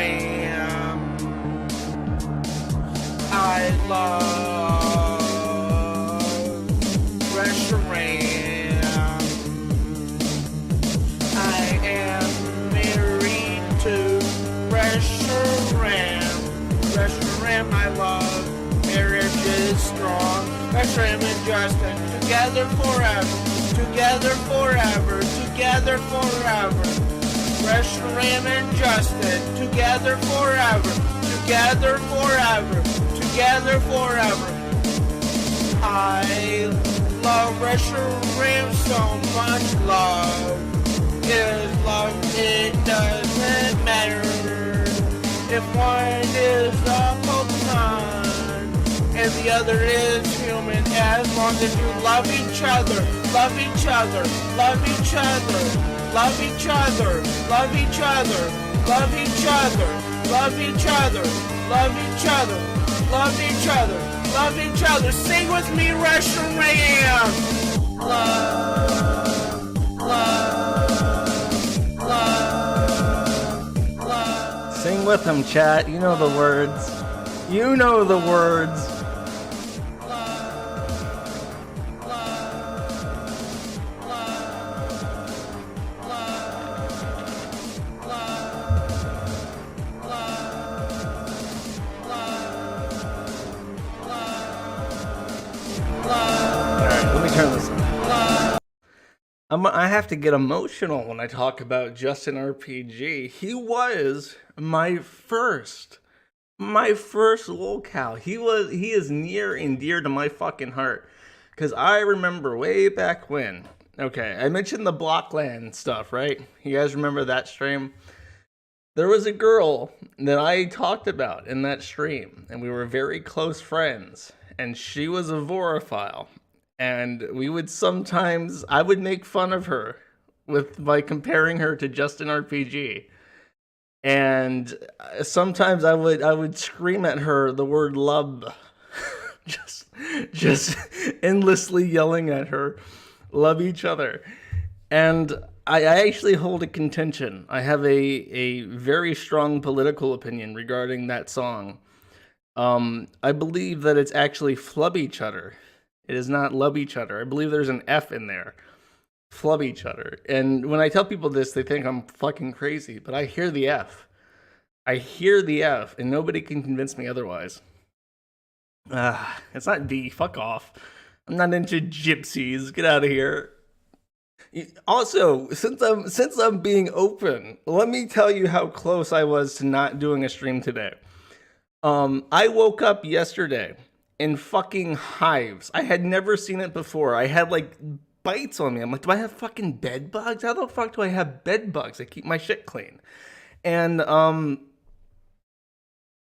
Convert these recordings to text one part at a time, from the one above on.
Reshiram. I love Reshiram. I am married to Reshiram. Reshiram, I love. Marriage is strong. Reshiram and Justin, together forever. Together forever. Together forever. Reshiram and Justin, together forever. Together forever. Together forever. I love Reshiram so much. Love is love. It doesn't matter if one is a Pokemon and the other is human, as long as you love each other, love each other, love each other, love each other, love each other, love each other, love each other, love each other, love each other, love each other. Sing with me, Reshiram. Love, love, love, love. Sing with them, chat. You know the words. You know the words. I have to get emotional when I talk about JustinRPG. He was my first lolcow. He is near and dear to my fucking heart. Because I remember way back when. Okay, I mentioned the Blockland stuff, right? You guys remember that stream? There was a girl that I talked about in that stream, and we were very close friends. And she was a vorophile. And we would sometimes, I would make fun of her by comparing her to JustinRPG. And sometimes I would scream at her the word love. just endlessly yelling at her, love each other. And I actually hold a contention. I have a very strong political opinion regarding that song. I believe that it's actually flub each other. It is not love each other. I believe there's an F in there. Flub each other. And when I tell people this, they think I'm fucking crazy. But I hear the F. I hear the F, and nobody can convince me otherwise. It's not D. Fuck off. I'm not into gypsies. Get out of here. Also, since I'm being open, let me tell you how close I was to not doing a stream today. I woke up yesterday in fucking hives. I had never seen it before. I had like bites on me. I'm like, do I have fucking bed bugs? How the fuck do I have bed bugs? I keep my shit clean. And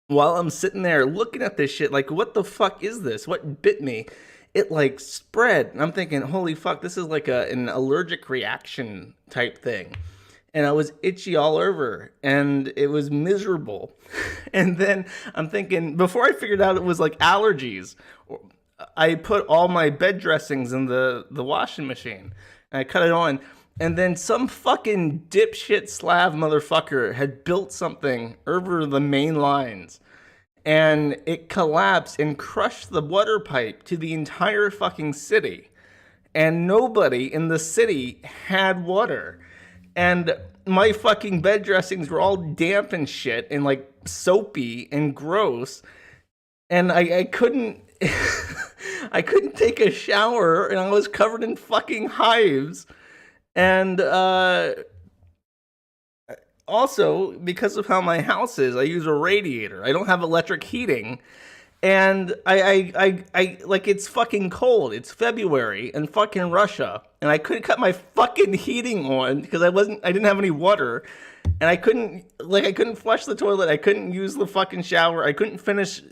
while I'm sitting there looking at this shit, like, what the fuck is this? What bit me? It like spread. And I'm thinking, holy fuck, this is like an allergic reaction type thing. And I was itchy all over, and it was miserable. And then I'm thinking, before I figured out it was like allergies, I put all my bed dressings in the washing machine, and I cut it on. And then some fucking dipshit Slav motherfucker had built something over the main lines, and it collapsed and crushed the water pipe to the entire fucking city. And nobody in the city had water. And my fucking bed dressings were all damp and shit and like soapy and gross. And I couldn't I couldn't take a shower, and I was covered in fucking hives. And also, because of how my house is, I use a radiator. I don't have electric heating. And I like, it's fucking cold. It's February in fucking Russia, and I couldn't cut my fucking heating on because I didn't have any water, and I couldn't flush the toilet. I couldn't use the fucking shower. I couldn't finish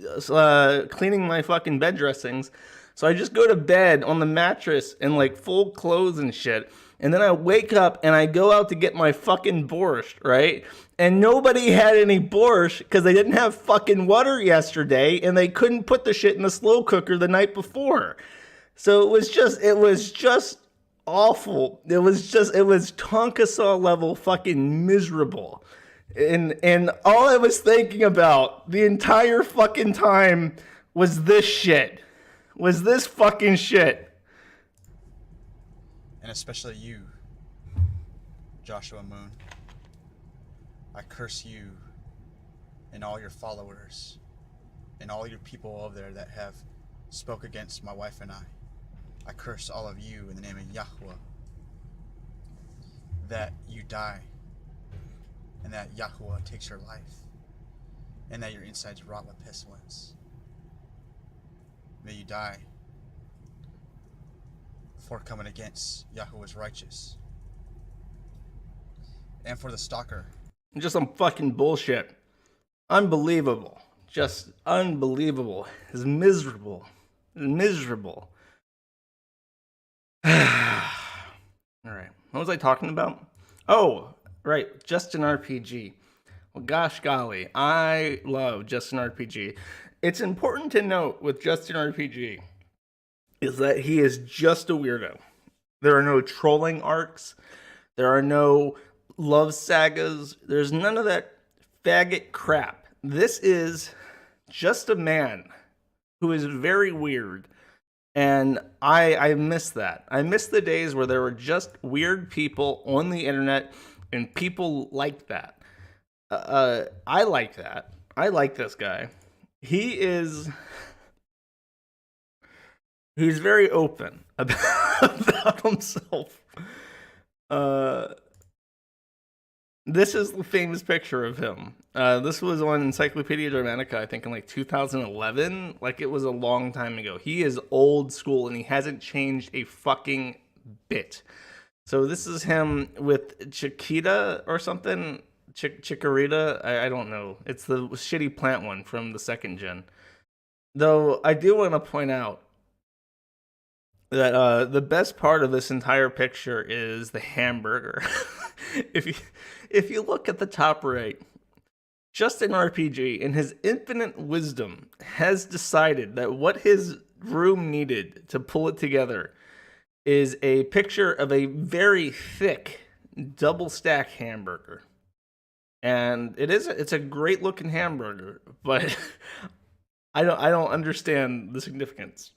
cleaning my fucking bed dressings. So I just go to bed on the mattress in like full clothes and shit. And then I wake up and I go out to get my fucking borscht, right? And nobody had any borscht because they didn't have fucking water yesterday, and they couldn't put the shit in the slow cooker the night before. So it was just awful. It was Tonka saw level fucking miserable. And all I was thinking about the entire fucking time was this shit. Was this fucking shit. And especially you, Joshua Moon. I curse you and all your followers and all your people over there that have spoke against my wife and I. I curse all of you in the name of Yahweh, that you die, and that Yahweh takes your life, and that your insides rot with pestilence. May you die for coming against Yahweh's righteous. And for the stalker. Just some fucking bullshit. Unbelievable. Just unbelievable. It's miserable. Miserable. Alright. What was I talking about? Oh, right. JustinRPG. Well, gosh golly. I love JustinRPG. It's important to note with JustinRPG is that he is just a weirdo. There are no trolling arcs. There are no love sagas. There's none of that faggot crap. This is just a man who is very weird. And I miss that. I miss the days where there were just weird people on the internet and people like that. I like that. I like this guy. He's very open about himself. This is the famous picture of him. This was on Encyclopedia Dramatica, I think in like 2011. Like it was a long time ago. He is old school and he hasn't changed a fucking bit. So this is him with Chiquita or something. Chikorita? I don't know. It's the shitty plant one from the second gen. Though I do want to point out that the best part of this entire picture is the hamburger. If you look at the top right, JustinRPG, in his infinite wisdom, has decided that what his room needed to pull it together is a picture of a very thick double stack hamburger. And it's a great looking hamburger, but I don't understand the significance.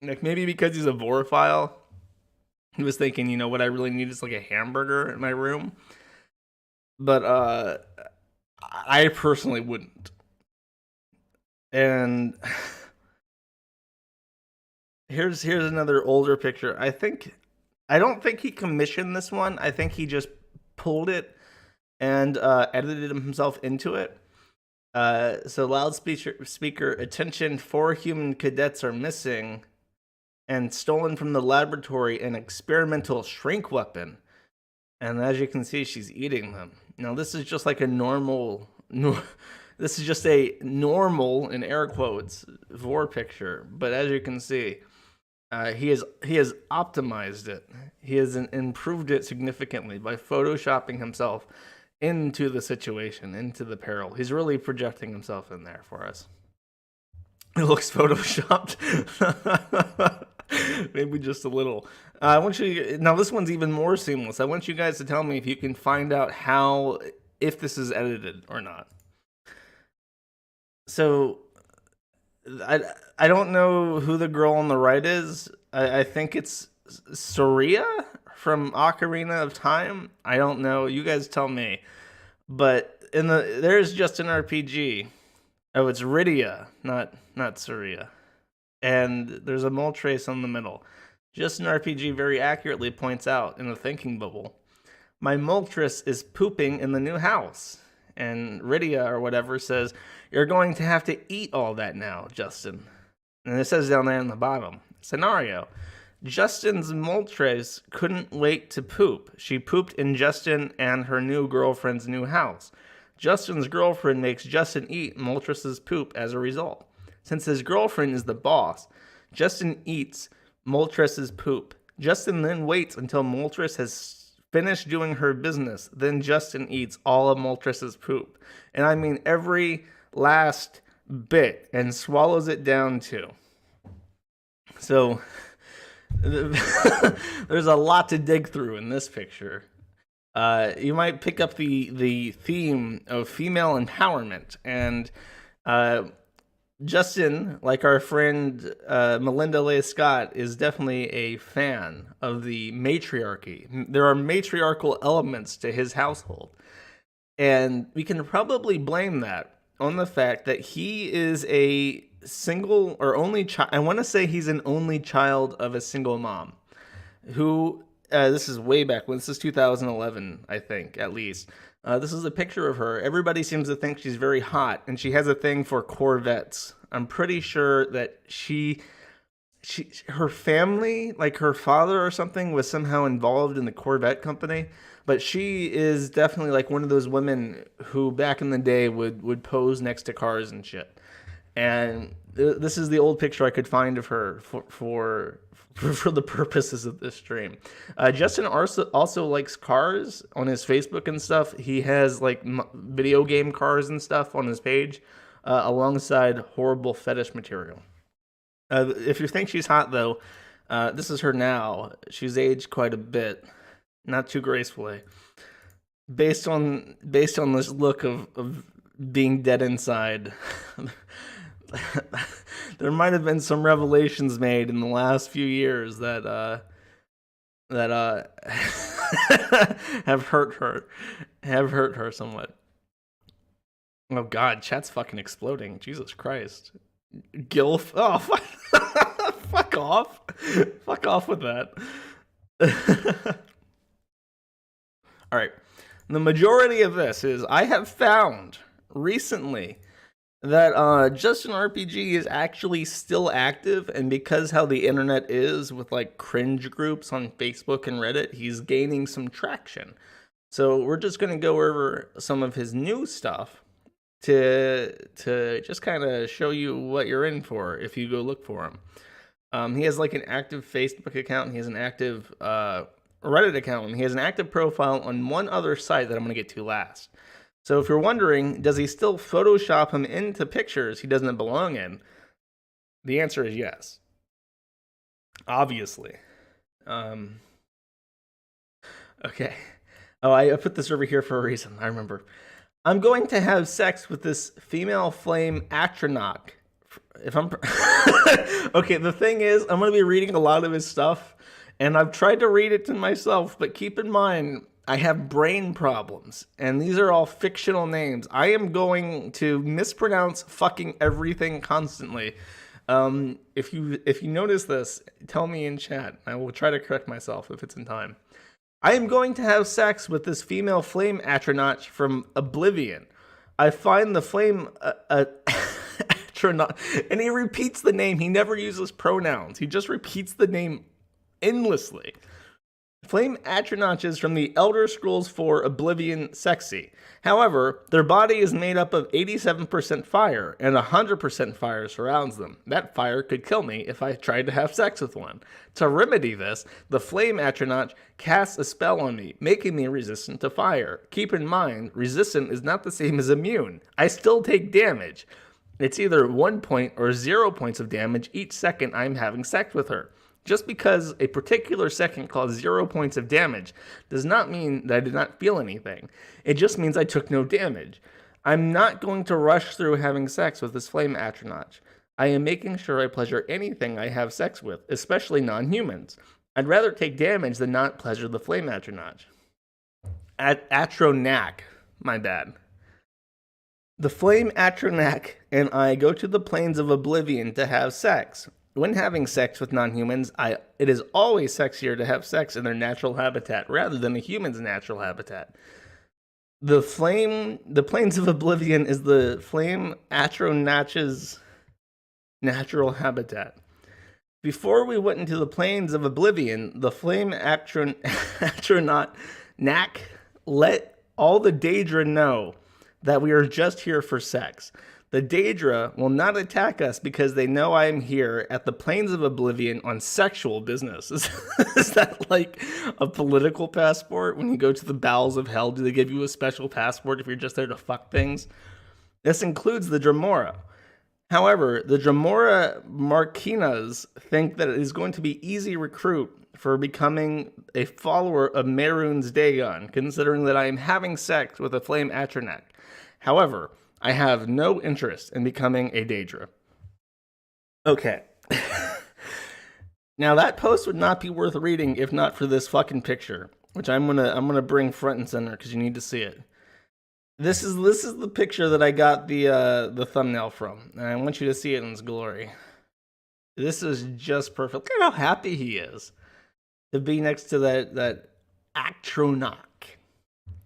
Like maybe because he's a vorophile, he was thinking, you know, what I really need is like a hamburger in my room. But I personally wouldn't. And here's another older picture. I don't think he commissioned this one. I think he just pulled it and edited himself into it. So loudspeaker attention, 4 human cadets are missing and stolen from the laboratory, an experimental shrink weapon. And as you can see, she's eating them. Now, this is just like a normal, this is just a normal, in air quotes, vor picture. But as you can see, he has optimized it. He has improved it significantly by photoshopping himself into the situation, into the peril. He's really projecting himself in there for us. It looks photoshopped. Maybe just a little. I want you now. This one's even more seamless. I want you guys to tell me if you can find out if this is edited or not. So, I don't know who the girl on the right is. I think it's Soria from Ocarina of Time. I don't know. You guys tell me. But there's JustinRPG. Oh, it's Rydia, not Soria. And there's a mole trace on the middle. JustinRPG very accurately points out in the thinking bubble, my Moltres is pooping in the new house. And Rydia or whatever says, you're going to have to eat all that now, Justin. And it says down there in the bottom, scenario, Justin's Moltres couldn't wait to poop. She pooped in Justin and her new girlfriend's new house. Justin's girlfriend makes Justin eat Moltres' poop as a result. Since his girlfriend is the boss, Justin eats Moltres' poop. Justin then waits until Moltres has finished doing her business. Then Justin eats all of Moltres' poop. And I mean every last bit, and swallows it down too. So there's a lot to dig through in this picture. You might pick up the theme of female empowerment. And Justin, like our friend Melinda Leigh Scott, is definitely a fan of the matriarchy. There are matriarchal elements to his household. And we can probably blame that on the fact that he is a single or only child. I want to say he's an only child of a single mom who, this is way back when, this is 2011, I think, at least. This is a picture of her. Everybody seems to think she's very hot, and she has a thing for Corvettes. I'm pretty sure that her family, like her father or something, was somehow involved in the Corvette company. But she is definitely like one of those women who back in the day would pose next to cars and shit. And this is the old picture I could find of her for the purposes of this stream. Justin also likes cars on his Facebook and stuff. He has like video game cars and stuff on his page, alongside horrible fetish material. If you think she's hot, though, this is her now. She's aged quite a bit, not too gracefully. Based on this look of being dead inside, there might have been some revelations made in the last few years that have hurt her somewhat. Oh God, chat's fucking exploding. Jesus Christ. Gilf. Oh, fuck off. Fuck off with that. All right. The majority of this is I have found recently that JustinRPG is actually still active, and because how the internet is with like cringe groups on Facebook and Reddit, he's gaining some traction. So we're just gonna go over some of his new stuff to just kind of show you what you're in for if you go look for him. He has like an active Facebook account, and he has an active Reddit account, and he has an active profile on one other site that I'm gonna get to last. So if you're wondering, does he still Photoshop him into pictures he doesn't belong in? The answer is yes. Obviously. Okay. Oh, I put this over here for a reason. I remember. I'm going to have sex with this female flame atronach. If I'm okay, the thing is, I'm going to be reading a lot of his stuff, and I've tried to read it to myself, but keep in mind, I have brain problems, and these are all fictional names. I am going to mispronounce fucking everything constantly. If you notice this, tell me in chat. I will try to correct myself if it's in time. I am going to have sex with this female flame atronach from Oblivion. I find the flame atronach, and he repeats the name. He never uses pronouns. He just repeats the name endlessly. Flame atronachs from the Elder Scrolls IV Oblivion sexy. However, their body is made up of 87% fire, and 100% fire surrounds them. That fire could kill me if I tried to have sex with one. To remedy this, the flame atronach casts a spell on me, making me resistant to fire. Keep in mind, resistant is not the same as immune. I still take damage. It's either 1 point or 0 points of damage each second I'm having sex with her. Just because a particular second caused 0 points of damage does not mean that I did not feel anything. It just means I took no damage. I'm not going to rush through having sex with this flame atronach. I am making sure I pleasure anything I have sex with, especially non-humans. I'd rather take damage than not pleasure the flame atronach. Atronach, my bad. The flame atronach and I go to the plains of Oblivion to have sex. When having sex with non-humans, it is always sexier to have sex in their natural habitat rather than a human's natural habitat. The plains of Oblivion is the flame atronach's natural habitat. Before we went into the plains of Oblivion, the flame atronach let all the Daedra know that we are just here for sex. The Daedra will not attack us because they know I am here at the Plains of Oblivion on sexual business. Is that like a political passport? When you go to the bowels of hell, do they give you a special passport if you're just there to fuck things? This includes the Dremora. However, the Dremora Marquinas think that it is going to be easy recruit for becoming a follower of Mehrunes Dagon, considering that I am having sex with a flame Atronach. However, I have no interest in becoming a Daedra. Okay. Now that post would not be worth reading if not for this fucking picture, which I'm gonna bring front and center because you need to see it. This is the picture that I got the thumbnail from, and I want you to see it in its glory. This is just perfect. Look at how happy he is to be next to that Atronach.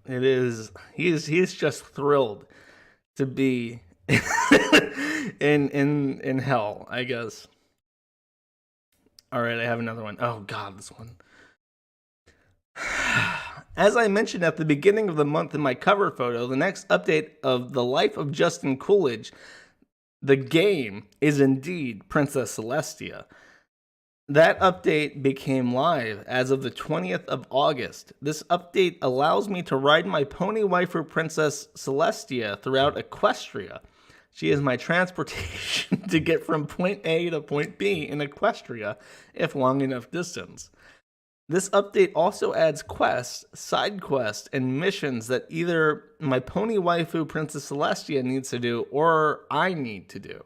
It is he's just thrilled to be in hell, I guess. All right, I have another one. Oh God, this one. As I mentioned at the beginning of the month in my cover photo, the next update of The Life of Justin Coolidge, the game, is indeed Princess Celestia. That update became live as of the 20th of August. This update allows me to ride my pony waifu Princess Celestia throughout Equestria. She is my transportation to get from point A to point B in Equestria, if long enough distance. This update also adds quests, side quests, and missions that either my pony waifu Princess Celestia needs to do or I need to do.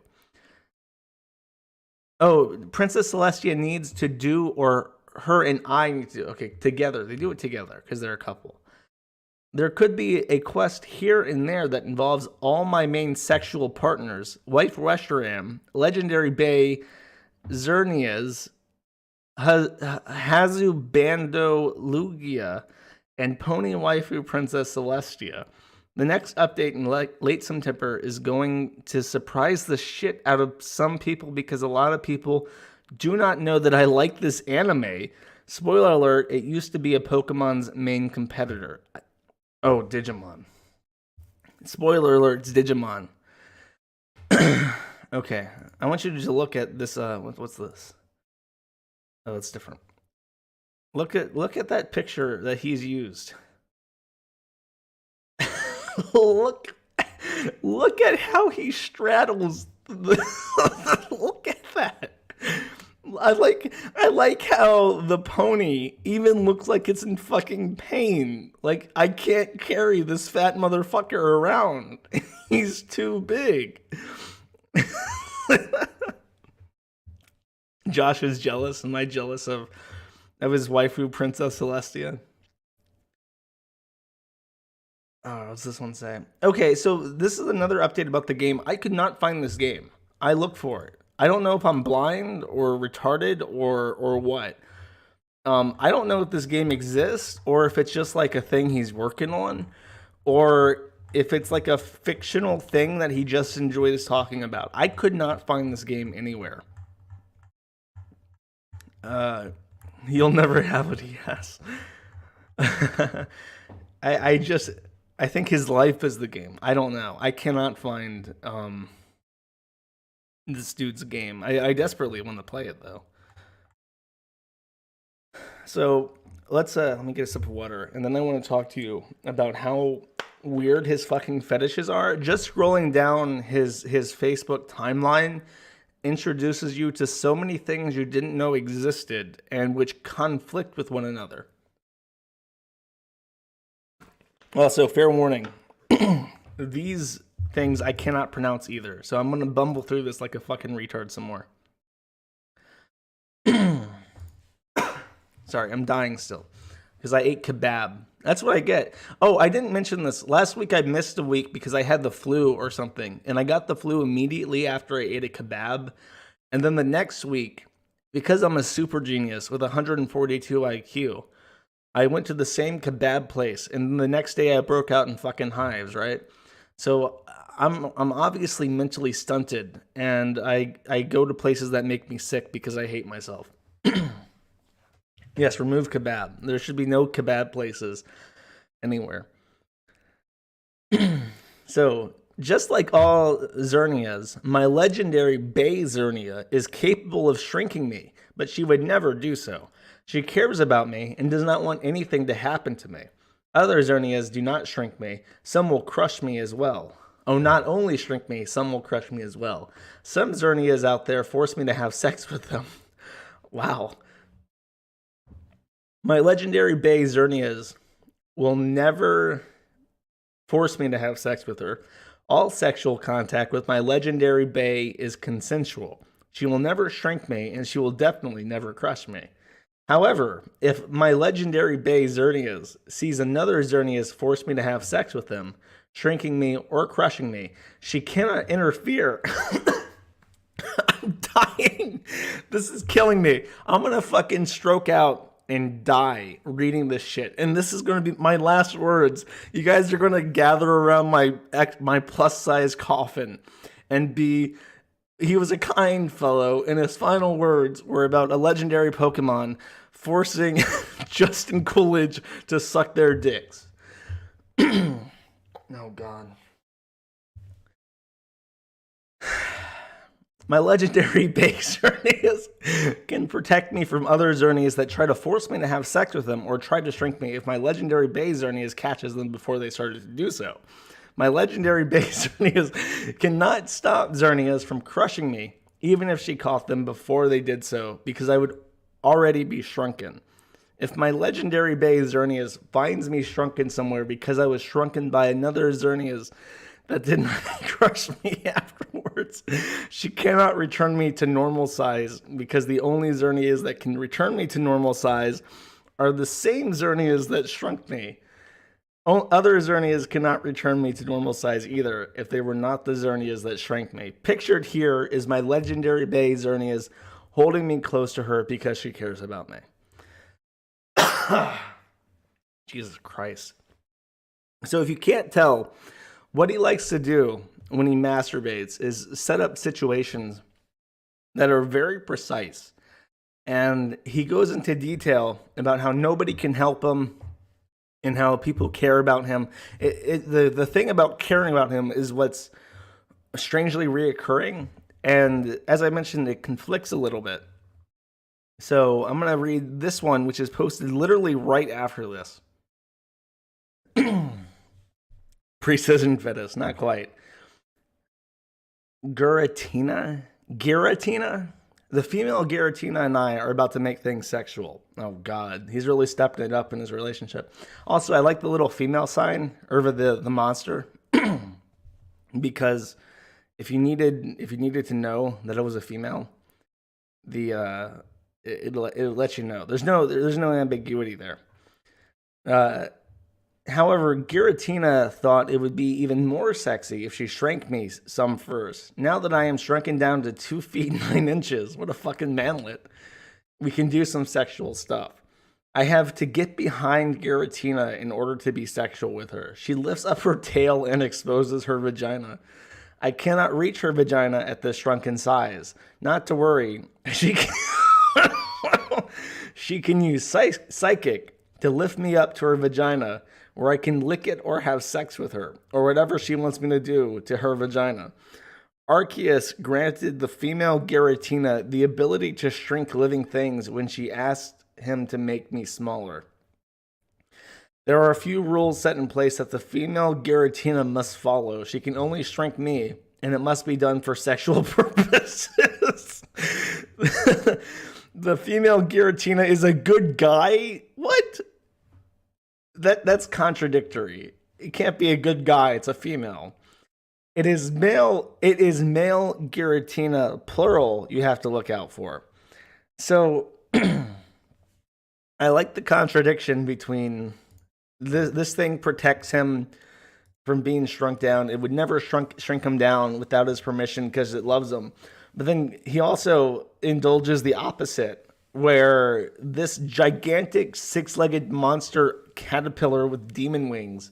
Oh, Princess Celestia needs to do or her and I need to do. Okay, together. They do it together because they're a couple. There could be a quest here and there that involves all my main sexual partners, wife Reshiram, legendary bae Xerneas, Hazubando Lugia, and pony waifu Princess Celestia. The next update in late September is going to surprise the shit out of some people because a lot of people do not know that I like this anime. Spoiler alert, it used to be a Pokemon's main competitor. Oh, Digimon. Spoiler alert, it's Digimon. Okay, I want you to look at this, what's this? Oh, it's different. Look at that picture that he's used. look at how he straddles look at that. I like how the pony even looks like it's in fucking pain. Like, I can't carry this fat motherfucker around. He's too big. Josh is jealous. Am I jealous of his waifu Princess Celestia? Oh, what's this one say? Okay, so this is another update about the game. I could not find this game. I looked for it. I don't know if I'm blind or retarded or what. I don't know if this game exists or if it's just like a thing he's working on or if it's like a fictional thing that he just enjoys talking about. I could not find this game anywhere. He'll never have what he has. I think his life is the game. I don't know. I cannot find this dude's game. I desperately want to play it though. So let me get a sip of water, and then I want to talk to you about how weird his fucking fetishes are. Just scrolling down his Facebook timeline introduces you to so many things you didn't know existed and which conflict with one another. Also, fair warning, these things I cannot pronounce either, so I'm going to bumble through this like a fucking retard some more. Sorry, I'm dying still, because I ate kebab. That's what I get. Oh, I didn't mention this. Last week I missed a week because I had the flu or something, and I got the flu immediately after I ate a kebab. And then the next week, because I'm a super genius with 142 IQ, I went to the same kebab place, and the next day I broke out in fucking hives, right? So I'm obviously mentally stunted, and I go to places that make me sick because I hate myself. Yes, remove kebab. There should be no kebab places anywhere. So, just like all Xerneas, my legendary bae Xernia is capable of shrinking me, but she would never do so. She cares about me and does not want anything to happen to me. Other Xerneas do not shrink me. Some will crush me as well. Oh, not only shrink me, some will crush me as well. Some Xerneas out there force me to have sex with them. Wow. My legendary Bae Xerneas will never force me to have sex with her. All sexual contact with my legendary Bae is consensual. She will never shrink me, and she will definitely never crush me. However, if my legendary Bae Xerneas sees another Xerneas force me to have sex with him, shrinking me or crushing me, she cannot interfere. I'm dying. This is killing me. I'm gonna fucking stroke out and die reading this shit. And this is going to be my last words. You guys are going to gather around my plus size coffin and be, he was a kind fellow, and his final words were about a legendary Pokemon forcing Justin Coolidge to suck their dicks. Oh God. My legendary Bae Xerneas can protect me from other Xerneas that try to force me to have sex with them or try to shrink me if my legendary Bae Xerneas catches them before they started to do so. My legendary Bae Xerneas cannot stop Xerneas from crushing me, even if she caught them before they did so, because I would already be shrunken. If my legendary Bae Xerneas finds me shrunken somewhere because I was shrunken by another Xerneas that did not crush me afterwards, she cannot return me to normal size, because the only Xerneas that can return me to normal size are the same Xerneas that shrunk me. Other Xerneas cannot return me to normal size either if they were not the Xerneas that shrank me. Pictured here is my legendary Bae Xerneas holding me close to her because she cares about me. Jesus Christ. So if you can't tell, what he likes to do when he masturbates is set up situations that are very precise. And he goes into detail about how nobody can help him and how people care about him. The thing about caring about him is what's strangely reoccurring. And as I mentioned, it conflicts a little bit. So I'm going to read this one, which is posted literally right after this. Precision fetus, not quite. Giratina? The female Giratina and I are about to make things sexual. Oh God, he's really stepping it up in his relationship. Also, I like the little female sign over the monster, because if you needed to know that it was a female, it'll let you know. There's no ambiguity there. However, Giratina thought it would be even more sexy if she shrank me some first. Now that I am shrunken down to 2 feet 9 inches, what a fucking manlet, we can do some sexual stuff. I have to get behind Giratina in order to be sexual with her. She lifts up her tail and exposes her vagina. I cannot reach her vagina at this shrunken size. Not to worry, she can use psychic to lift me up to her vagina, where I can lick it or have sex with her, or whatever she wants me to do to her vagina. Arceus granted the female Giratina the ability to shrink living things when she asked him to make me smaller. There are a few rules set in place that the female Giratina must follow. She can only shrink me, and it must be done for sexual purposes. The female Giratina is a good guy? What? That's contradictory. It can't be a good guy. It's a female. It is male Giratina, plural, you have to look out for. So I like the contradiction between this thing protects him from being shrunk down. It would never shrink him down without his permission because it loves him. But then he also indulges the opposite, where this gigantic 6-legged monster caterpillar with demon wings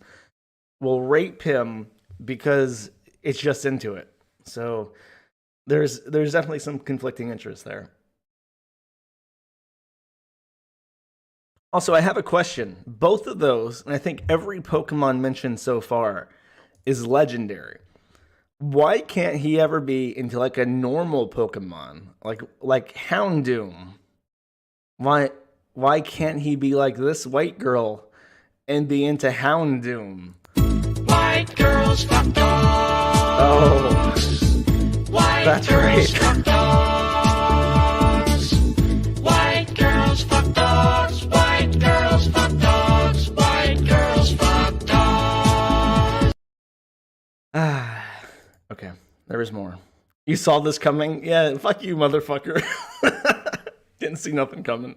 will rape him because it's just into it. So there's definitely some conflicting interests there. Also, I have a question. Both of those, and I think every Pokemon mentioned so far, is legendary. Why can't he ever be into like a normal Pokemon, like Houndoom? Why can't he be like this white girl and be into Houndoom? White girls fuck dogs. Oh, White that's girls right. fuck dogs. White girls fuck dogs. White girls Okay, there is more. You saw this coming? Yeah, fuck you, motherfucker. Didn't see nothing coming.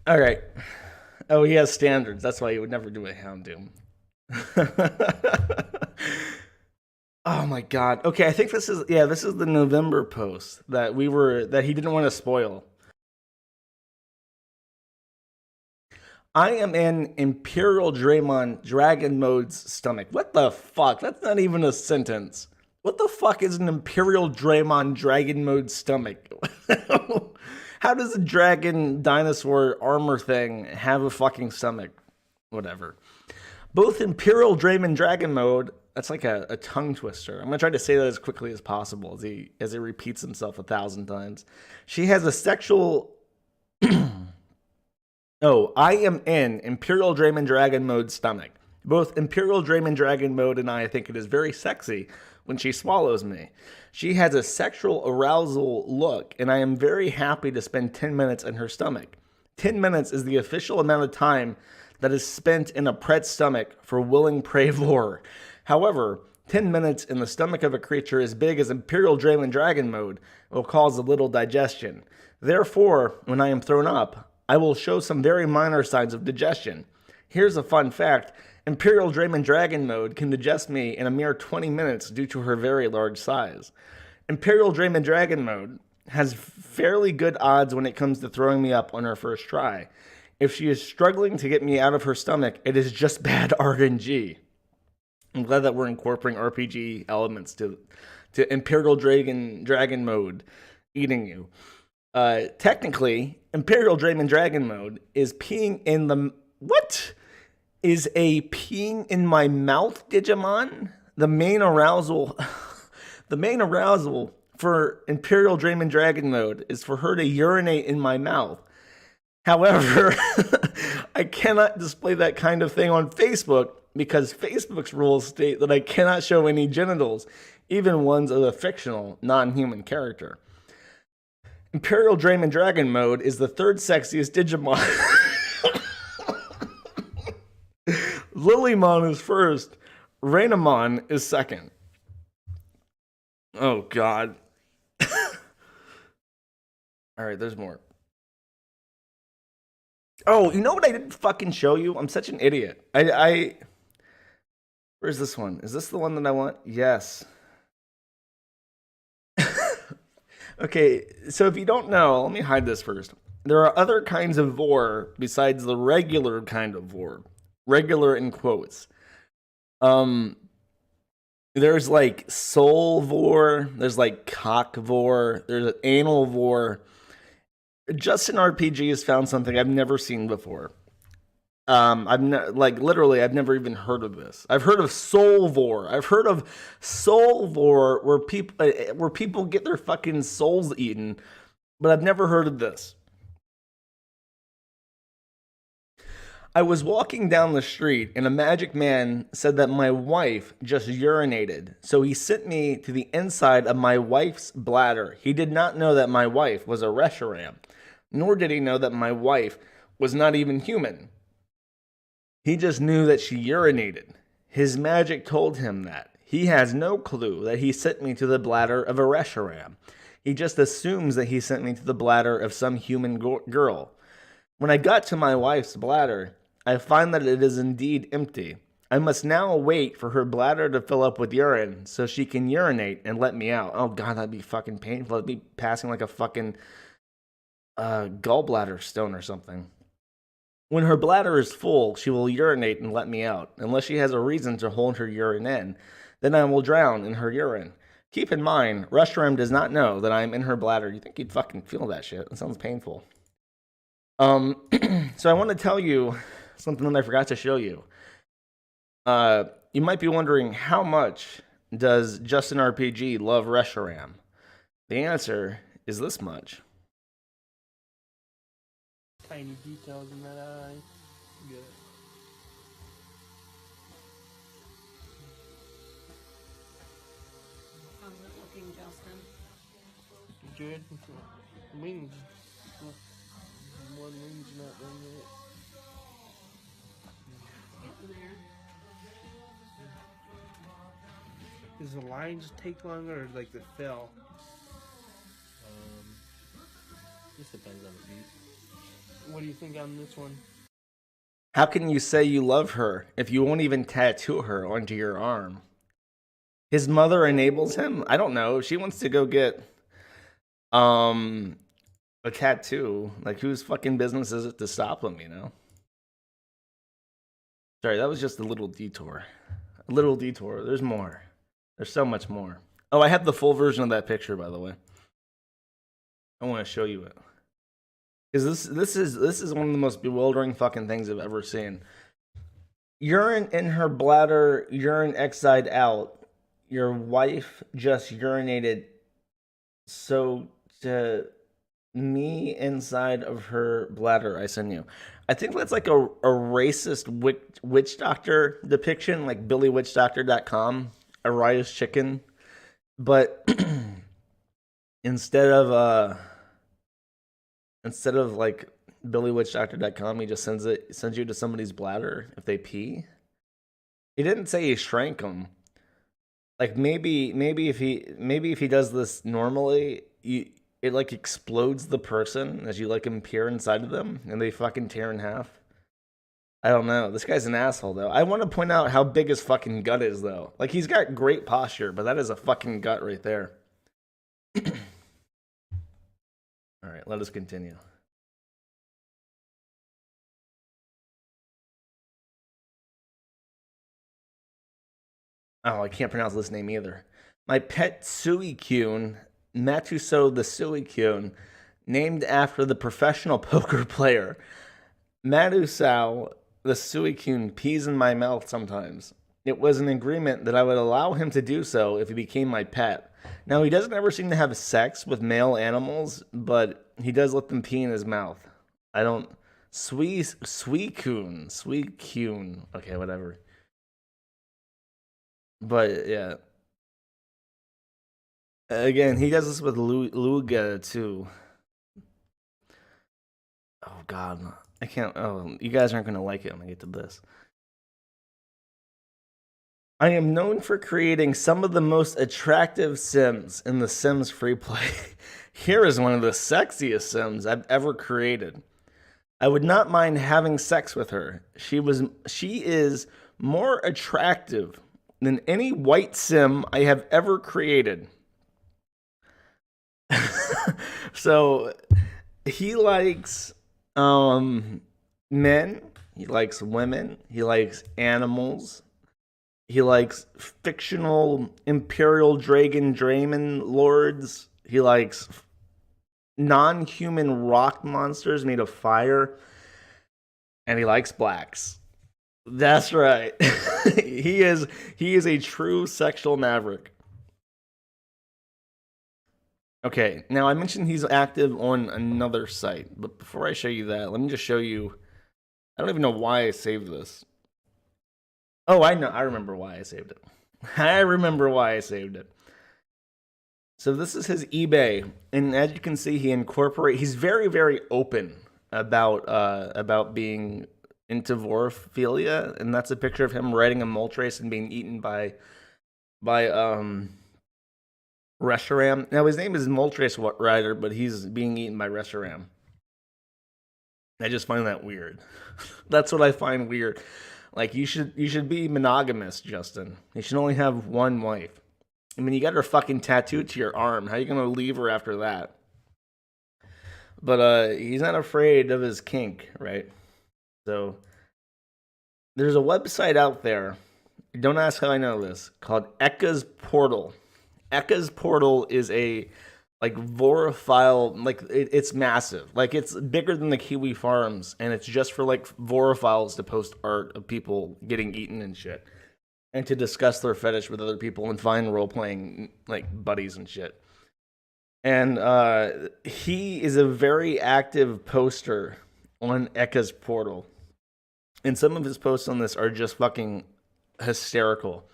All right. Oh, he has standards. That's why he would never do a Houndoom. Oh my god. Okay, I think this is the November post that he didn't want to spoil. I am in Imperial Draymond Dragon Mode's stomach. What the fuck? That's not even a sentence. What the fuck is an Imperial Draymond Dragon Mode stomach? How does a dragon dinosaur armor thing have a fucking stomach? Whatever. Both Imperial Draymond Dragon Mode, that's like a tongue twister. I'm gonna try to say that as quickly as possible as he repeats himself 1,000 times. She has a sexual Oh, I am in Imperial Draymond Dragon Mode's stomach. Both Imperial Draymond Dragon Mode and I think it is very sexy when she swallows me. She has a sexual arousal look, and I am very happy to spend 10 minutes in her stomach. 10 minutes is the official amount of time that is spent in a pret's stomach for willing prey lore. However, 10 minutes in the stomach of a creature as big as Imperial Draymond Dragon Mode will cause a little digestion. Therefore, when I am thrown up, I will show some very minor signs of digestion. Here's a fun fact. Imperial Draymond Dragon Mode can digest me in a mere 20 minutes due to her very large size. Imperial Draymond Dragon Mode has fairly good odds when it comes to throwing me up on her first try. If she is struggling to get me out of her stomach, it is just bad RNG. I'm glad that we're incorporating RPG elements to Imperial Dragon Mode eating you. Technically, Imperial Draymond Dragon Mode is peeing in the... What? Is a peeing in my mouth Digimon? The main arousal... The main arousal for Imperial Draymond Dragon Mode is for her to urinate in my mouth. However, I cannot display that kind of thing on Facebook because Facebook's rules state that I cannot show any genitals, even ones of a fictional, non-human character. Imperial Draymond Dragon Mode is the third sexiest Digimon. Lilymon is first. Rainamon is second. Oh, God. Alright, there's more. Oh, you know what I didn't fucking show you? I'm such an idiot. Where's this one? Is this the one that I want? Yes. Okay, so if you don't know, let me hide this first. There are other kinds of vor besides the regular kind of vor. Regular in quotes. There's like soul vor, there's like cock vor, there's anal vor. JustinRPG has found something I've never seen before. I've never even heard of this. I've heard of soul vor. I've heard of soul vor where people get their fucking souls eaten, but I've never heard of this. I was walking down the street and a magic man said that my wife just urinated, so he sent me to the inside of my wife's bladder. He did not know that my wife was a Reshiram, nor did he know that my wife was not even human. He just knew that she urinated. His magic told him that. He has no clue that he sent me to the bladder of a Reshiram. He just assumes that he sent me to the bladder of some human girl. When I got to my wife's bladder, I find that it is indeed empty. I must now wait for her bladder to fill up with urine so she can urinate and let me out. Oh god, that'd be fucking painful. It'd be passing like a fucking gallbladder stone or something. When her bladder is full, she will urinate and let me out. Unless she has a reason to hold her urine in, then I will drown in her urine. Keep in mind, Reshiram does not know that I am in her bladder. You think he'd fucking feel that shit? It sounds painful. So I want to tell you something that I forgot to show you. You might be wondering, how much does JustinRPG love Reshiram? The answer is this much. Tiny details in that eye. Good. How's it looking, Justin? Good. Wings. One wing's not done yet. Getting there. Does the lines take longer or like the fill? Just depends on the beat. What do you think on this one? How can you say you love her if you won't even tattoo her onto your arm? His mother enables him? I don't know. If she wants to go get a tattoo, like whose fucking business is it to stop him, you know? Sorry, that was just a little detour. A little detour. There's more. There's so much more. Oh, I have the full version of that picture, by the way. I want to show you it. Because this is one of the most bewildering fucking things I've ever seen. Urine in her bladder, urine exide out. Your wife just urinated so to me inside of her bladder. I send you. I think that's like a racist witch doctor depiction, like BillyWitchDoctor.com, Arias Chicken. But instead of like BillyWitchDoctor.com, he just sends you to somebody's bladder if they pee. He didn't say he shrank them. Like maybe if he does this normally, it like explodes the person as you like him peer inside of them and they fucking tear in half. I don't know. This guy's an asshole though. I want to point out how big his fucking gut is though. Like he's got great posture, but that is a fucking gut right there. All right, let us continue. Oh, I can't pronounce this name either. My pet Suicune, Matuso the Suicune, named after the professional poker player. Matusau the Suicune pees in my mouth sometimes. It was an agreement that I would allow him to do so if he became my pet. Now, he doesn't ever seem to have sex with male animals, but he does let them pee in his mouth. I don't... Suicune. Okay, whatever. But, yeah. Again, he does this with Luga, too. Oh, God. I can't... Oh, you guys aren't going to like it when I get to this. I am known for creating some of the most attractive Sims in the Sims free play. Here is one of the sexiest Sims I've ever created. I would not mind having sex with her. She is more attractive than any white Sim I have ever created. So he likes men, he likes women, he likes animals. He likes fictional Imperial Dragon lords. He likes non-human rock monsters made of fire. And he likes blacks. That's right. He is a true sexual maverick. Okay, now I mentioned he's active on another site, but before I show you that, let me just show you. I don't even know why I saved this. Oh, I know. I remember why I saved it. So this is his eBay, and as you can see, he's very, very open about being into vorophilia, and that's a picture of him riding a Moltres and being eaten by Reshiram. Now his name is Moltres Rider, but he's being eaten by Reshiram. I just find that weird. That's what I find weird. Like, you should be monogamous, Justin. You should only have one wife. I mean, you got her fucking tattooed to your arm. How are you going to leave her after that? But he's not afraid of his kink, right? So, there's a website out there, don't ask how I know this, called Ekka's Portal. Ekka's Portal is a vorophile, it's massive. Like, it's bigger than the Kiwi Farms, and it's just for vorophiles to post art of people getting eaten and shit, and to discuss their fetish with other people and find role-playing buddies and shit. And he is a very active poster on Ekka's Portal, and some of his posts on this are just fucking hysterical.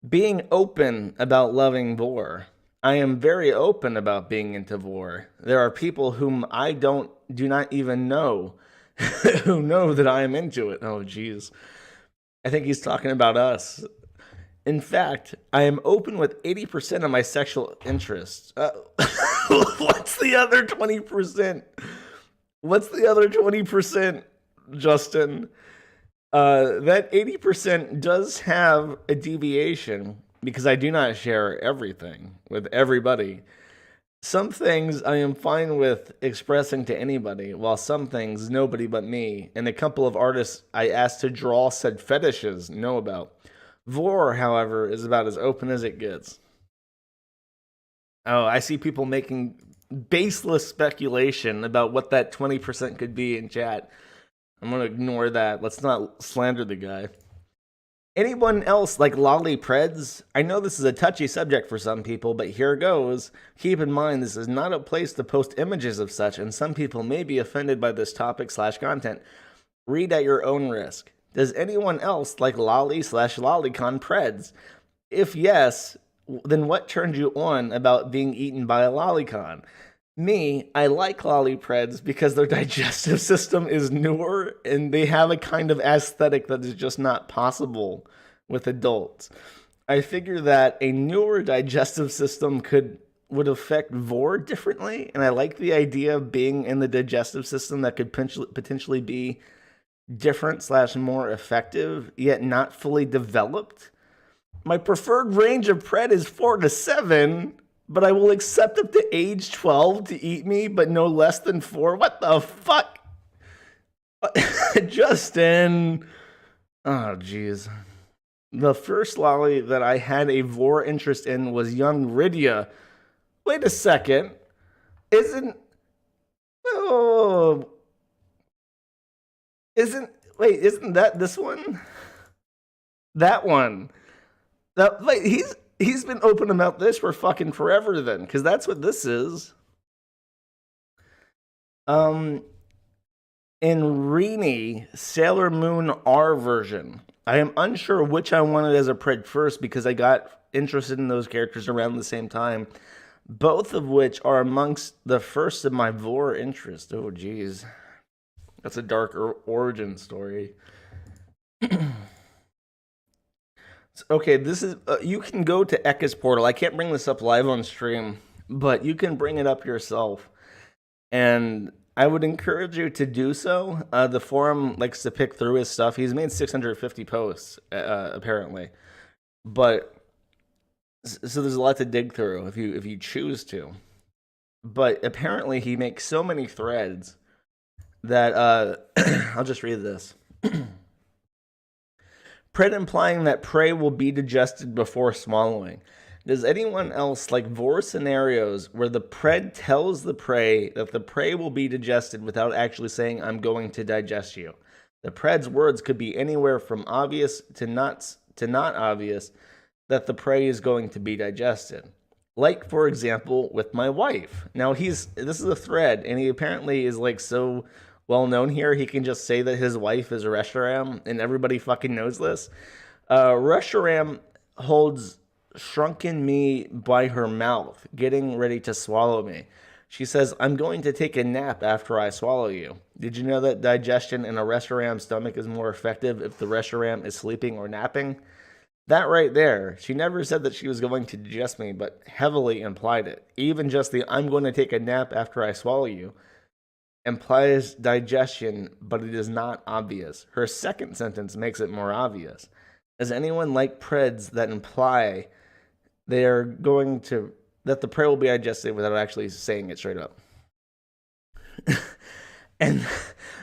Being open about loving vor. I am very open about being into vor. There are people whom I do not even know who know that I am into it. Oh, jeez. I think he's talking about us. In fact, I am open with 80% of my sexual interests. What's the other 20%? What's the other 20%, Justin? That 80% does have a deviation because I do not share everything with everybody. Some things I am fine with expressing to anybody, while some things nobody but me and a couple of artists I asked to draw said fetishes know about. Vor, however, is about as open as it gets. Oh, I see people making baseless speculation about what that 20% could be in chat. I'm going to ignore that. Let's not slander the guy. Anyone else like Lolly Preds? I know this is a touchy subject for some people, but here goes. Keep in mind, this is not a place to post images of such, and some people may be offended by this topic/content. Read at your own risk. Does anyone else like Lolly/Lollycon Preds? If yes, then what turned you on about being eaten by a lolicon? Me, I like lollipreds because their digestive system is newer and they have a kind of aesthetic that is just not possible with adults. I figure that a newer digestive system would affect Vor differently, and I like the idea of being in the digestive system that could potentially be different/more effective, yet not fully developed. My preferred range of pred is 4 to 7, but I will accept up to age 12 to eat me, but no less than 4. What the fuck? Justin. Oh, jeez. The first lolly that I had a Vor interest in was young Rydia. Wait a second. Isn't that this one? That one. He's been open about this for fucking forever then, because that's what this is. In Rini, Sailor Moon R version. I am unsure which I wanted as a pred first because I got interested in those characters around the same time. Both of which are amongst the first of my Vor interest. Oh, geez. That's a dark origin story. Okay, this is you can go to Ekka's portal. I can't bring this up live on stream, but you can bring it up yourself, and I would encourage you to do so. The forum likes to pick through his stuff. He's made 650 posts apparently, but so there's a lot to dig through if you choose to. But apparently he makes so many threads that I'll just read this. Pred implying that prey will be digested before swallowing. Does anyone else like Vor scenarios where the pred tells the prey that the prey will be digested without actually saying, I'm going to digest you? The pred's words could be anywhere from obvious to not obvious that the prey is going to be digested. Like, for example, with my wife. Now, this is a thread, and he apparently is like so well known here, he can just say that his wife is Reshiram, and everybody fucking knows this. Reshiram holds shrunken me by her mouth, getting ready to swallow me. She says, I'm going to take a nap after I swallow you. Did you know that digestion in a Reshiram's stomach is more effective if the Reshiram is sleeping or napping? That right there. She never said that she was going to digest me, but heavily implied it. Even just the I'm going to take a nap after I swallow you implies digestion, but it is not obvious. Her second sentence makes it more obvious. Does anyone like preds that imply they are going to that the prey will be digested without actually saying it straight up? And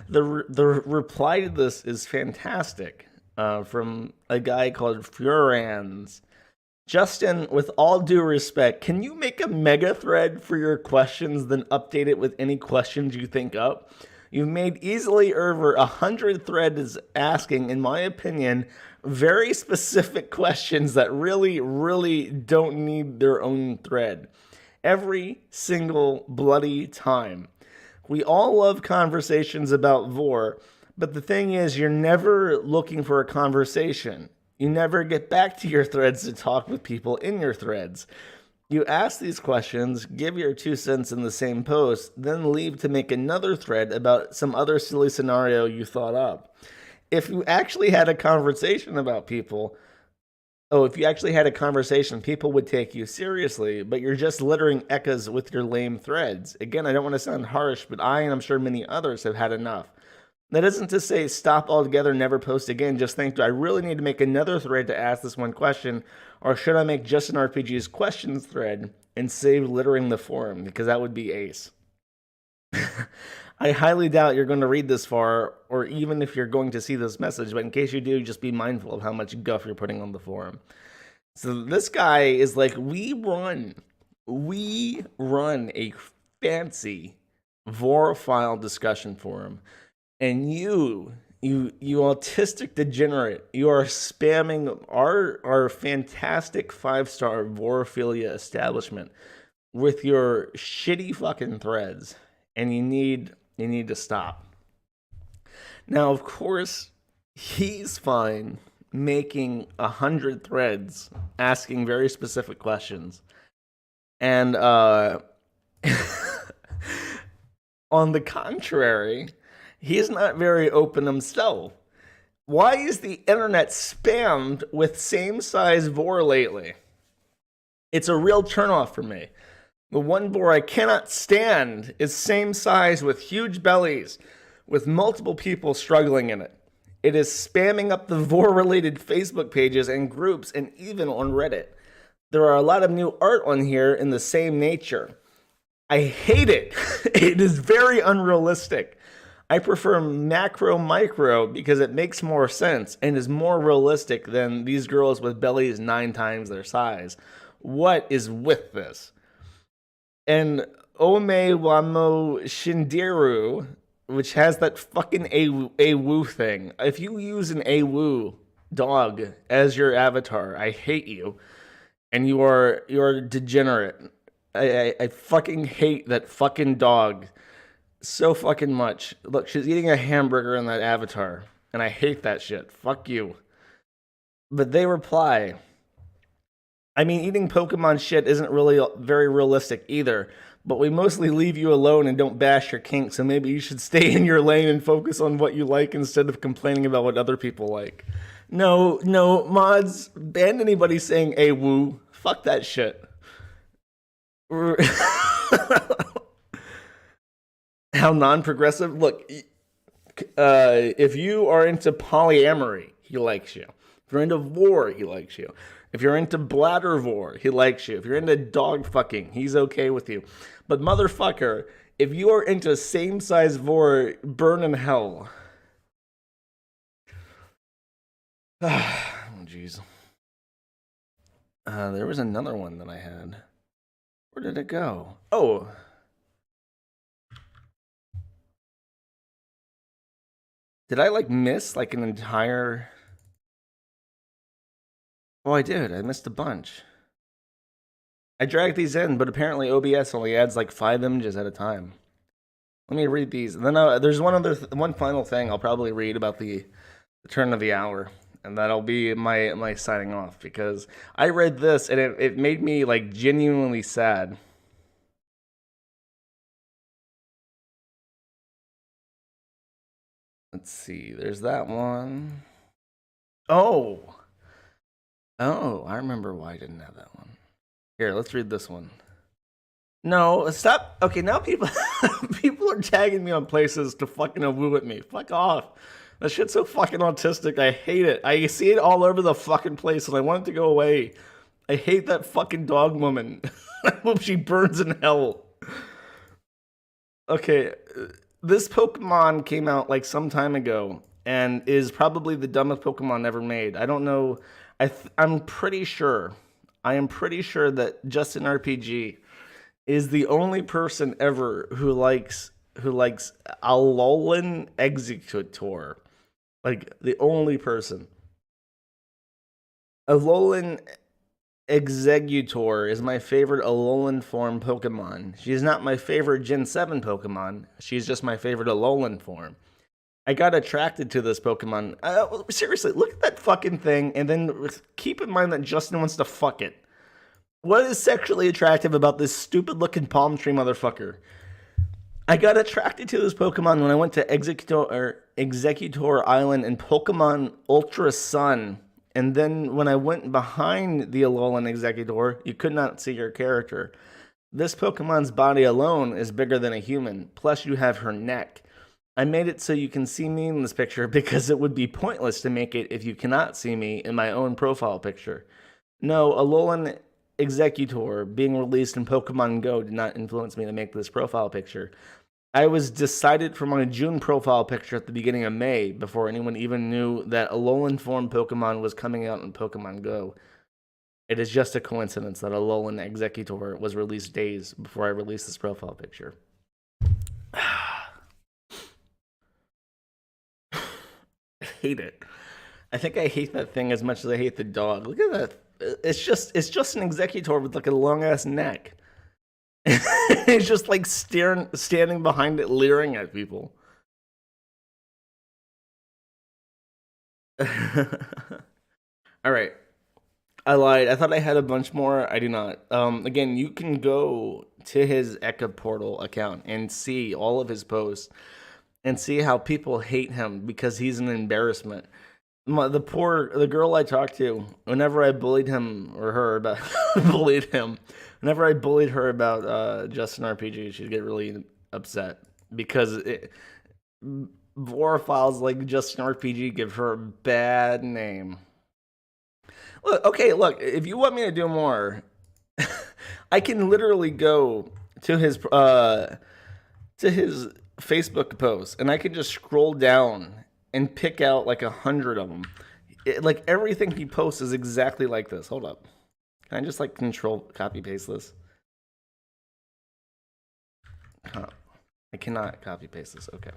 the reply to this is fantastic from a guy called Furans. Justin, with all due respect, can you make a mega thread for your questions, then update it with any questions you think up? You've made easily over 100 threads asking, in my opinion, very specific questions that really, really don't need their own thread. Every single bloody time. We all love conversations about Vor, but the thing is, you're never looking for a conversation. You never get back to your threads to talk with people in your threads. You ask these questions, give your 2 cents in the same post, then leave to make another thread about some other silly scenario you thought up. If you actually had a conversation about people, Oh, if you actually had a conversation, people would take you seriously, but you're just littering echas with your lame threads. Again, I don't want to sound harsh, but I, and I'm sure many others, have had enough. That isn't to say stop altogether, never post again. Just think, do I really need to make another thread to ask this one question? Or should I make JustinRPG's questions thread and save littering the forum? Because that would be ace. I highly doubt you're going to read this far, or even if you're going to see this message, but in case you do, just be mindful of how much guff you're putting on the forum. So this guy is like, we run a fancy Vorophile discussion forum, and you autistic degenerate, you are spamming our fantastic 5-star Vorophilia establishment with your shitty fucking threads, and you need to stop. Now, of course, he's fine making 100 threads asking very specific questions. And on the contrary, he's not very open himself. Why is the internet spammed with same-size vor lately? It's a real turnoff for me. The one vor I cannot stand is same size with huge bellies, with multiple people struggling in it. It is spamming up the vor-related Facebook pages and groups, and even on Reddit. There are a lot of new art on here in the same nature. I hate it. It is very unrealistic. I prefer macro-micro because it makes more sense and is more realistic than these girls with bellies 9 times their size. What is with this? And Ome Wamo Shindiru, which has that fucking AWU thing. If you use an AWU dog as your avatar, I hate you. And you're degenerate. I fucking hate that fucking dog so fucking much. Look, she's eating a hamburger in that avatar. And I hate that shit. Fuck you. But they reply, I mean, eating Pokemon shit isn't really very realistic either, but we mostly leave you alone and don't bash your kinks, so maybe you should stay in your lane and focus on what you like instead of complaining about what other people like. No, mods, ban anybody saying "a woo." Fuck that shit. How non-progressive? Look, if you are into polyamory, he likes you. If you're into vor, he likes you. If you're into bladder vor, he likes you. If you're into dog fucking, he's okay with you. But motherfucker, if you are into same-size vor, burn in hell. Oh, jeez. There was another one that I had. Where did it go? Oh. Did I, miss, an entire... Oh, I did. I missed a bunch. I dragged these in, but apparently OBS only adds 5 images at a time. Let me read these. And then there's one final thing I'll probably read about the turn of the hour. And that'll be my signing off. Because I read this and it made me genuinely sad. Let's see. There's that one. Oh, I remember why I didn't have that one. Here, let's read this one. No, stop. Okay, now people are tagging me on places to fucking woo at me. Fuck off. That shit's so fucking autistic. I hate it. I see it all over the fucking place and I want it to go away. I hate that fucking dog woman. I hope she burns in hell. Okay, this Pokemon came out some time ago and is probably the dumbest Pokemon ever made. I don't know. I am pretty sure that JustinRPG is the only person ever who likes Alolan Executor. The only person. Alolan Executor is my favorite Alolan form Pokemon. She's not my favorite Gen 7 Pokemon. She's just my favorite Alolan form. I got attracted to this Pokemon. Seriously, look at that fucking thing, and then keep in mind that Justin wants to fuck it. What is sexually attractive about this stupid-looking palm tree motherfucker? I got attracted to this Pokemon when I went to Executor Island in Pokemon Ultra Sun And then when I went behind the Alolan Executor, you could not see your character. This Pokemon's body alone is bigger than a human, plus you have her neck. I made it so you can see me in this picture because it would be pointless to make it if you cannot see me in my own profile picture. No, Alolan Executor being released in Pokemon Go did not influence me to make this profile picture. I was decided for my June profile picture at the beginning of May before anyone even knew that Alolan form Pokemon was coming out in Pokemon Go. It is just a coincidence that Alolan Executor was released days before I released this profile picture. I hate it. I think I hate that thing as much as I hate the dog. Look at that. It's just an Executor with like a long ass neck. It's just like standing behind it, leering at people. All right. I lied. I thought I had a bunch more. I do not. Again, you can go to his Eka Portal account and see all of his posts and see how people hate him because he's an embarrassment. The girl I talked to, whenever I bullied him or her about whenever I bullied her about JustinRPG, she'd get really upset because Voraphiles like JustinRPG give her a bad name. Look, if you want me to do more, I can literally go to his Facebook post and I can just scroll down and pick out like 100 of them. Like everything he posts is exactly like this. Hold up. Can I just like control copy paste this? I cannot copy paste this. Okay.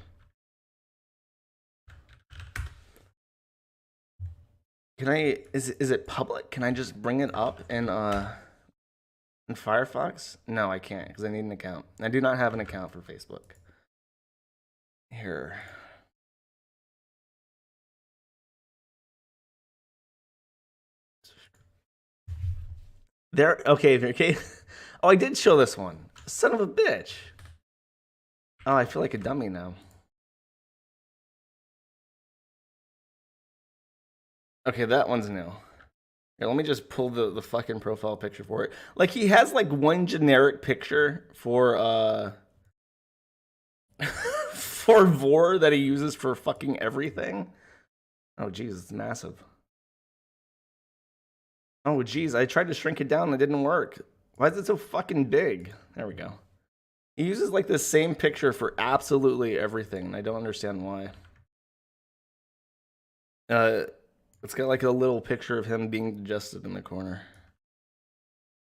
Can I, is it public? Can I just bring it up in Firefox? No, I can't because I need an account. I do not have an account for Facebook. Here. There, okay. Oh, I did show this one. Son of a bitch. Oh, I feel like a dummy now. Okay, that one's new. Here, let me just pull the fucking profile picture for it. Like, he has, like, one generic picture for, for Vor that he uses for fucking everything. Oh, jeez, it's massive. Oh, jeez, I tried to shrink it down and it didn't work. Why is it so fucking big? There we go. He uses, like, the same picture for absolutely everything, and I don't understand why. It's got, like, a little picture of him being digested in the corner.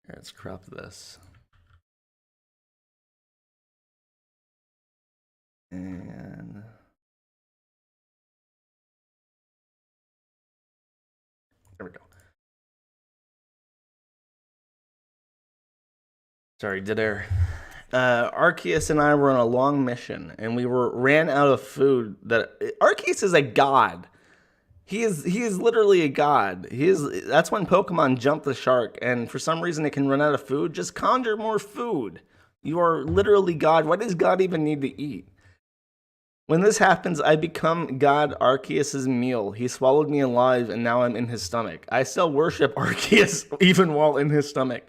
Here, let's crop this. And... there we go. Sorry, dead air. Arceus and I were on a long mission, and we ran out of food. Arceus is a god. He is literally a god. That's when Pokemon jump the shark, and for some reason it can run out of food. Just conjure more food. You are literally God. Why does God even need to eat? When this happens, I become God Arceus's meal. He swallowed me alive, and now I'm in his stomach. I still worship Arceus even while in his stomach.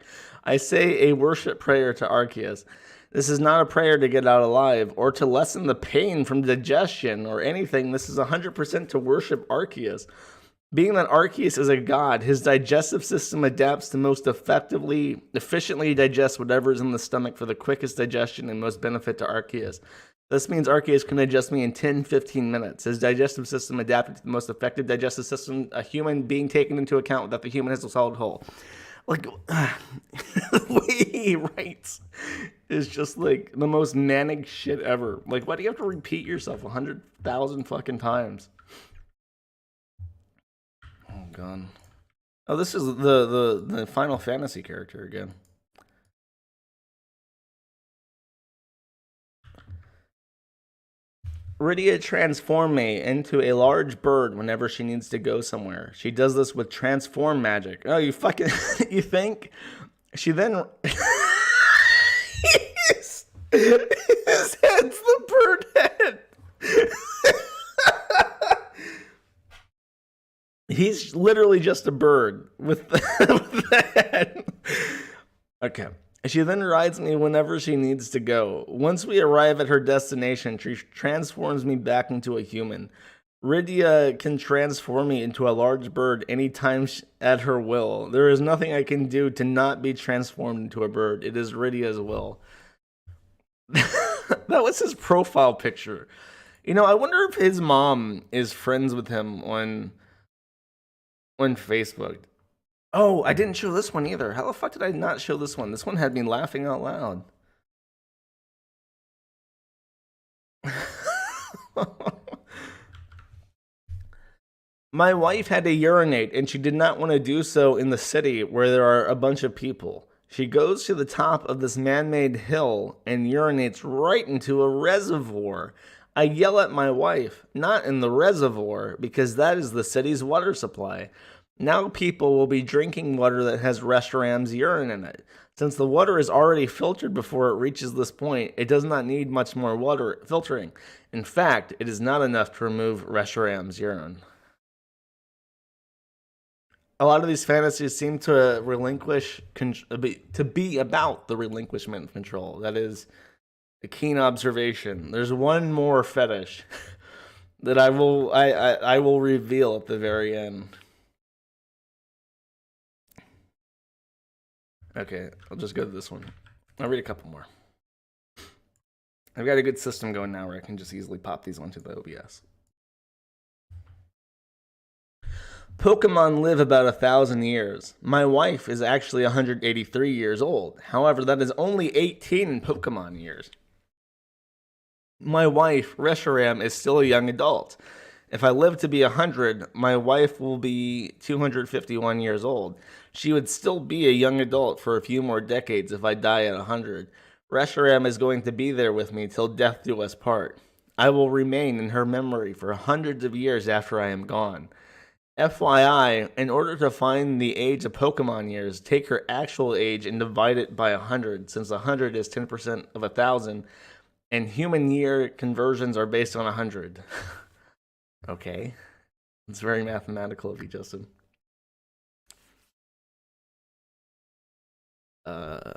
I say a worship prayer to Arceus. This is not a prayer to get out alive or to lessen the pain from digestion or anything. This is 100% to worship Arceus. Being that Arceus is a god, his digestive system adapts to most efficiently digest whatever is in the stomach for the quickest digestion and most benefit to Arceus. This means Arceus can digest me in 10-15 minutes. His digestive system adapted to the most effective digestive system a human being taken into account that the human has a solid whole. Like, the way he writes is just like the most manic shit ever. Like, why do you have to repeat yourself 100,000 fucking times? Oh, God. Oh, this is the Final Fantasy character again. Rydia transforms me into a large bird whenever she needs to go somewhere. She does this with transform magic. Oh, you fucking... you think? She then... his head's the bird head. He's literally just a bird with the head. Okay. She then rides me whenever she needs to go. Once we arrive at her destination, she transforms me back into a human. Rydia can transform me into a large bird anytime at her will. There is nothing I can do to not be transformed into a bird. It is Rydia's will. That was his profile picture. You know, I wonder if his mom is friends with him on Facebook. Oh, I didn't show this one either. How the fuck did I not show this one? This one had me laughing out loud. My wife had to urinate, and she did not want to do so in the city where there are a bunch of people. She goes to the top of this man-made hill and urinates right into a reservoir. I yell at my wife, not in the reservoir, because that is the city's water supply. Now people will be drinking water that has Reshiram's urine in it. Since the water is already filtered before it reaches this point, it does not need much more water filtering. In fact, it is not enough to remove Reshiram's urine. A lot of these fantasies seem to be about the relinquishment of control. That is a keen observation. There's one more fetish that I will reveal at the very end. Okay, I'll just go to this one. I'll read a couple more. I've got a good system going now where I can just easily pop these onto the OBS. Pokemon live about 1,000 years. My wife is actually 183 years old. However, that is only 18 in Pokemon years. My wife, Reshiram, is still a young adult. If I live to be 100, my wife will be 251 years old. She would still be a young adult for a few more decades if I die at 100. Reshiram is going to be there with me till death do us part. I will remain in her memory for hundreds of years after I am gone. FYI, in order to find the age of Pokemon years, take her actual age and divide it by 100, since 100 is 10% of 1,000, and human year conversions are based on 100. Okay. It's very mathematical of you, Justin. Oh,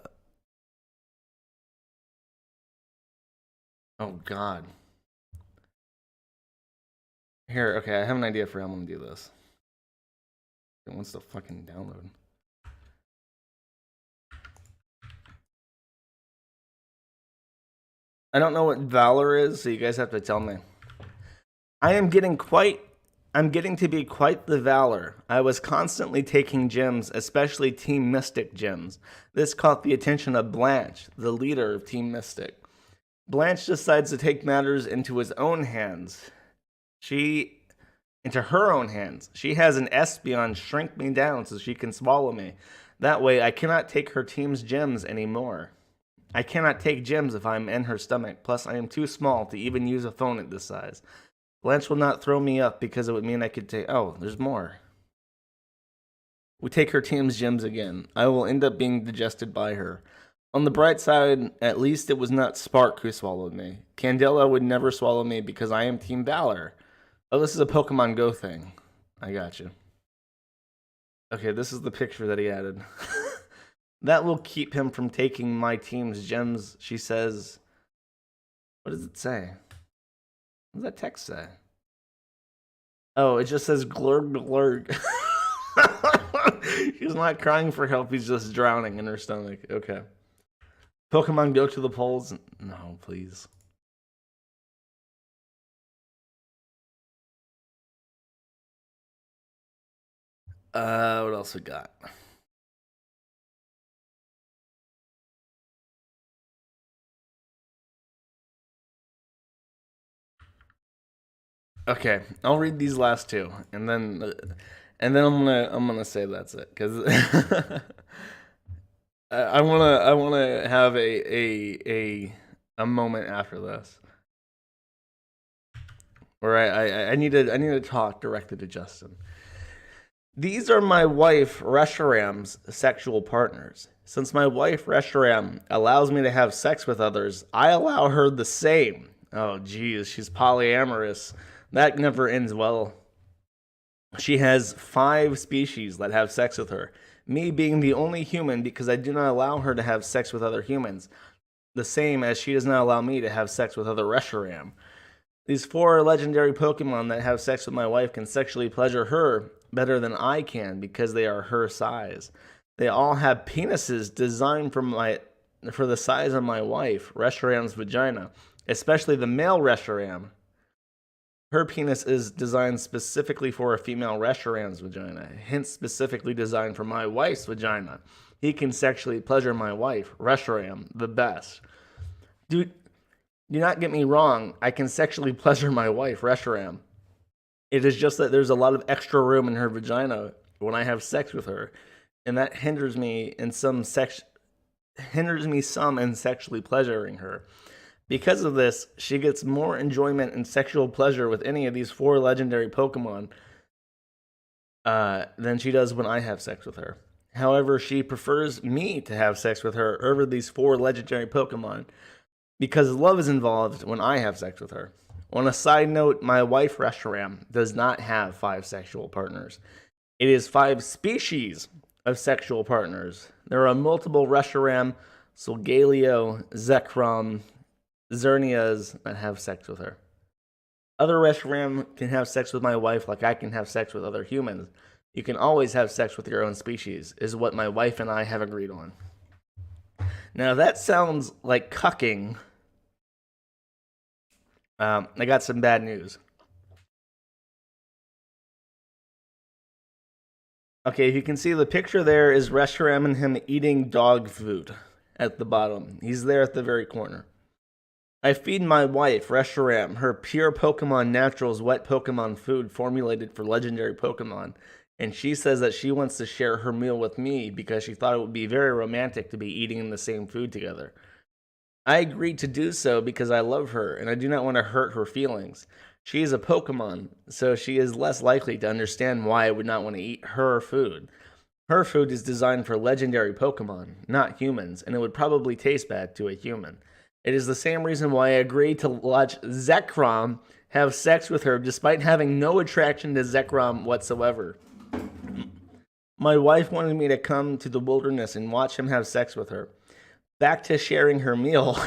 God. Here, okay, I have an idea for how I'm going to do this. It wants to fucking download. I don't know what Valor is, so you guys have to tell me. I'm getting to be quite the Valor. I was constantly taking gems, especially Team Mystic gems. This caught the attention of Blanche, the leader of Team Mystic. Blanche decides to take matters into his own hands. Into her own hands. She has an Espeon shrink me down so she can swallow me. That way, I cannot take her team's gems anymore. I cannot take gems if I'm in her stomach. Plus, I am too small to even use a phone at this size. Blanche will not throw me up because it would mean I could take... Oh, there's more. We take her team's gems again. I will end up being digested by her. On the bright side, at least it was not Spark who swallowed me. Candela would never swallow me because I am Team Valor. Oh, this is a Pokemon Go thing. I got you. Okay, this is the picture that he added. That will keep him from taking my team's gems, she says. What does it say? What does that text say? Oh, it just says glurg glurg. He's not crying for help, he's just drowning in her stomach. Okay. Pokemon Go to the polls? No, please. What else we got? Okay, I'll read these last two, and then I'm gonna say that's it, because I wanna have a moment after this, where I need to talk directly to Justin. These are my wife Reshiram's sexual partners. Since my wife Reshiram allows me to have sex with others, I allow her the same. Oh geez, she's polyamorous. That never ends well. She has 5 species that have sex with her. Me being the only human because I do not allow her to have sex with other humans. The same as she does not allow me to have sex with other Reshiram. These 4 legendary Pokemon that have sex with my wife can sexually pleasure her better than I can because they are her size. They all have penises designed for the size of my wife, Reshiram's vagina, especially the male Reshiram. Her penis is designed specifically for a female Reshiram's vagina, hence specifically designed for my wife's vagina. He can sexually pleasure my wife, Reshiram, the best. Do not get me wrong, I can sexually pleasure my wife, Reshiram. It is just that there's a lot of extra room in her vagina when I have sex with her, and that hinders me in some in sexually pleasuring her. Because of this, she gets more enjoyment and sexual pleasure with any of these 4 legendary Pokemon than she does when I have sex with her. However, she prefers me to have sex with her over these 4 legendary Pokemon because love is involved when I have sex with her. On a side note, my wife Reshiram does not have 5 sexual partners. It is 5 species of sexual partners. There are multiple Reshiram, Solgaleo, Zekrom, Xerneas that have sex with her. Other Reshiram can have sex with my wife like I can have sex with other humans. You can always have sex with your own species, is what my wife and I have agreed on. Now that sounds like cucking. I got some bad news. Okay, if you can see the picture there is Reshiram and him eating dog food at the bottom. He's there at the very corner. I feed my wife, Reshiram, her pure Pokemon Naturals wet Pokemon food formulated for legendary Pokemon, and she says that she wants to share her meal with me because she thought it would be very romantic to be eating the same food together. I agreed to do so because I love her, and I do not want to hurt her feelings. She is a Pokemon, so she is less likely to understand why I would not want to eat her food. Her food is designed for legendary Pokemon, not humans, and it would probably taste bad to a human. It is the same reason why I agreed to watch Zekrom have sex with her despite having no attraction to Zekrom whatsoever. My wife wanted me to come to the wilderness and watch him have sex with her. Back to sharing her meal.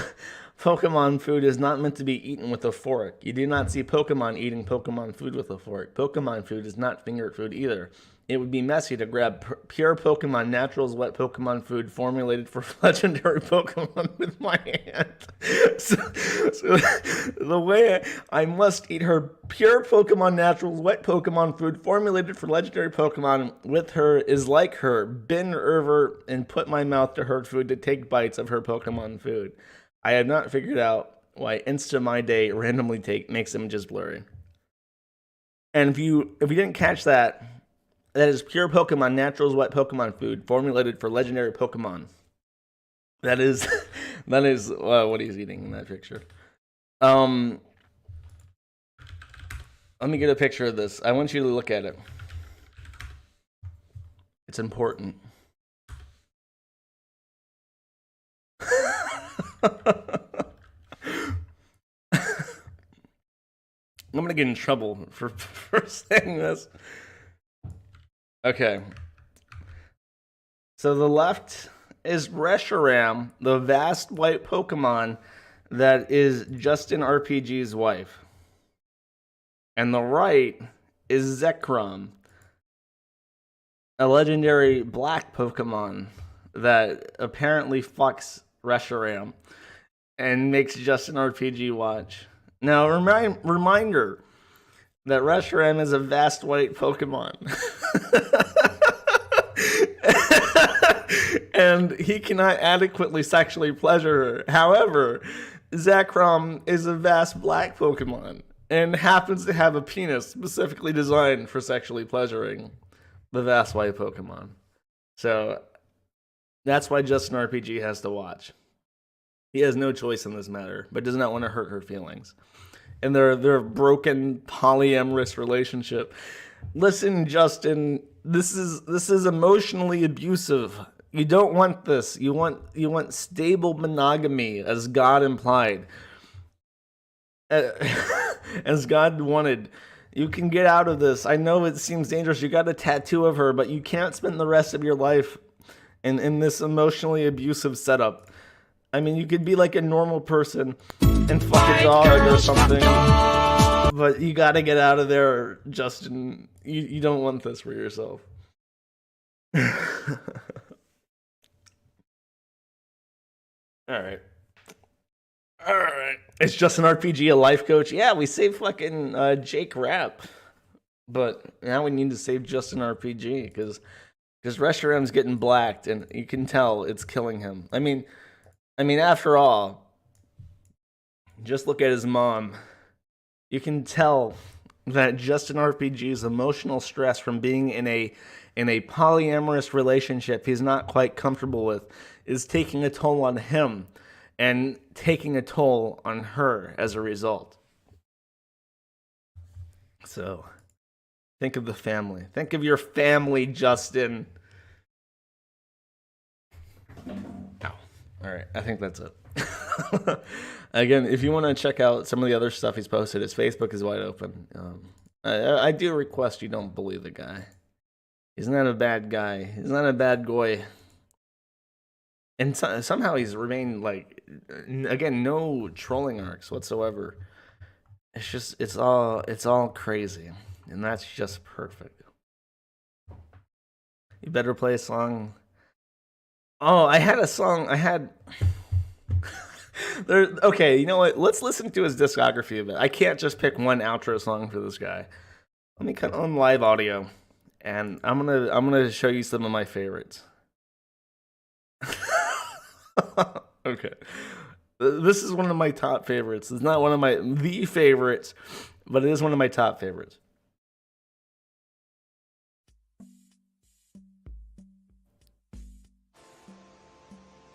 Pokemon food is not meant to be eaten with a fork. You do not see Pokemon eating Pokemon food with a fork. Pokemon food is not finger food either. It would be messy to grab pure Pokemon Naturals wet Pokemon food formulated for legendary Pokemon with my hand. So the way I must eat her pure Pokemon Naturals wet Pokemon food formulated for legendary Pokemon with her is like her, bend over and put my mouth to her food to take bites of her Pokemon food. I have not figured out why Insta My Day randomly makes images blurry. And if you didn't catch that, that is pure Pokemon Naturals wet Pokemon food formulated for legendary Pokemon. That is what he's eating in that picture. Let me get a picture of this. I want you to look at it. It's important. I'm gonna get in trouble for saying this. Okay. So the left is Reshiram, the vast white Pokemon that is JustinRPG's wife. And the right is Zekrom, a legendary black Pokemon that apparently fucks Reshiram and makes JustinRPG watch. Now, reminder that Reshiram is a vast white Pokemon. And he cannot adequately sexually pleasure her. However, Zekrom is a vast black Pokemon and happens to have a penis specifically designed for sexually pleasuring the vast white Pokemon. So that's why JustinRPG has to watch. He has no choice in this matter, but does not want to hurt her feelings. And their broken polyamorous relationship. Listen, Justin, this is emotionally abusive. You don't want this. You want stable monogamy, as God implied. As God wanted. You can get out of this. I know it seems dangerous. You got a tattoo of her, but you can't spend the rest of your life in this emotionally abusive setup. I mean, you could be like a normal person and fuck a dog or something, but you got to get out of there, Justin. You don't want this for yourself. All right. It's JustinRPG, a life coach. Yeah, we saved fucking Jake Rapp, but now we need to save JustinRPG because Reshiram's getting blacked, and you can tell it's killing him. I mean, after all, just look at his mom. You can tell that JustinRPG's emotional stress from being in a polyamorous relationship he's not quite comfortable with is taking a toll on him and taking a toll on her as a result. So, think of the family. Think of your family, Justin. Ow. All right, I think that's it. Again, if you want to check out some of the other stuff he's posted, his Facebook is wide open. I do request you don't bully the guy. He's not a bad guy. He's not a bad boy. And somehow he's remained like, again, no trolling arcs whatsoever. It's just, it's all crazy, and that's just perfect. You better play a song. Oh, I had a song. Okay, you know what? Let's listen to his discography a bit. I can't just pick one outro song for this guy. Let me cut on live audio, and I'm gonna show you some of my favorites. Okay, this is one of my top favorites. It's not one of the favorites, but it is one of my top favorites.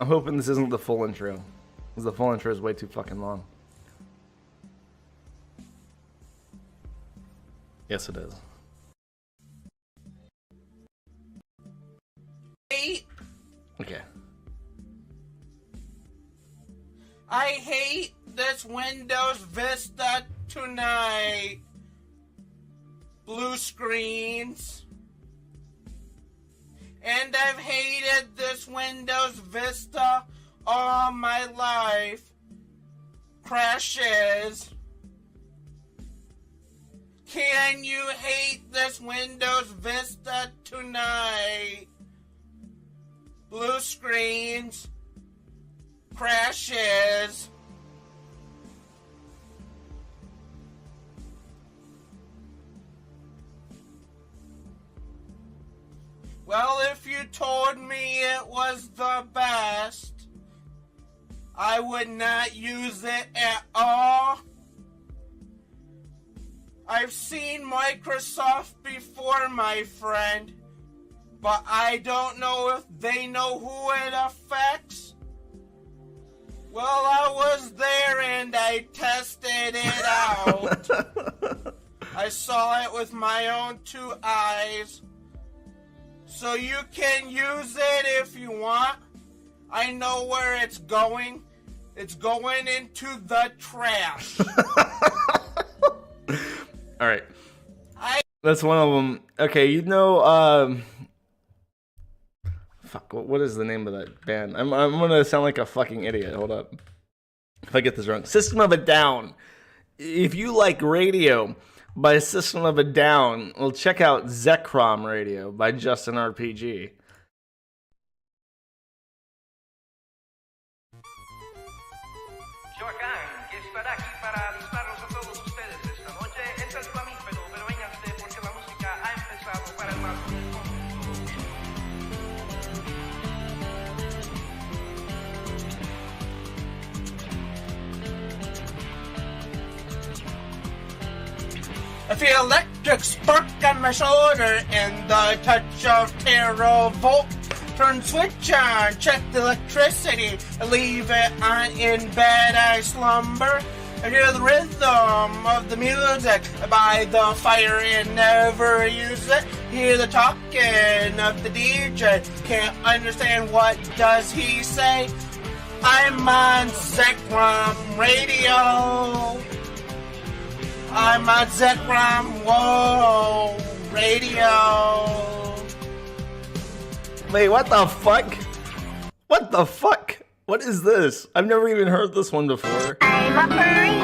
I'm hoping this isn't the full intro, because the full intro is way too fucking long. Yes, it is. Okay. I hate this Windows Vista tonight. Blue screens. And I've hated this Windows Vista all my life. Crashes. Can you hate this Windows Vista tonight? Blue screens. Crashes. Well, if you told me it was the best, I would not use it at all. I've seen Microsoft before, my friend, but I don't know if they know who it affects. Well, I was there and I tested it out. I saw it with my own 2 eyes. So you can use it if you want. I know where it's going. It's going into the trash. All right. That's one of them. Okay, you know, fuck, what is the name of that band? I'm gonna sound like a fucking idiot. Hold up. If I get this wrong. System of a Down. If you like radio by System of a Down, well, check out Zekrom Radio by JustinRPG. Yo acá, que estará aquí para avisarlos a todos ustedes esta noche. Es el mamífero, pero vénganse porque la música ha empezado para el más I feel electric spark on my shoulder and the touch of terror volt. Turn switch on, check the electricity, leave it on in bed I slumber. I hear the rhythm of the music by the fire and never use it. Hear the talking of the DJ, can't understand what does he say. I'm on Zekrom Radio. I'm on Zekrom. Whoa, radio. Wait, what the fuck? What the fuck? What is this? I've never even heard this one before. I'm a furry.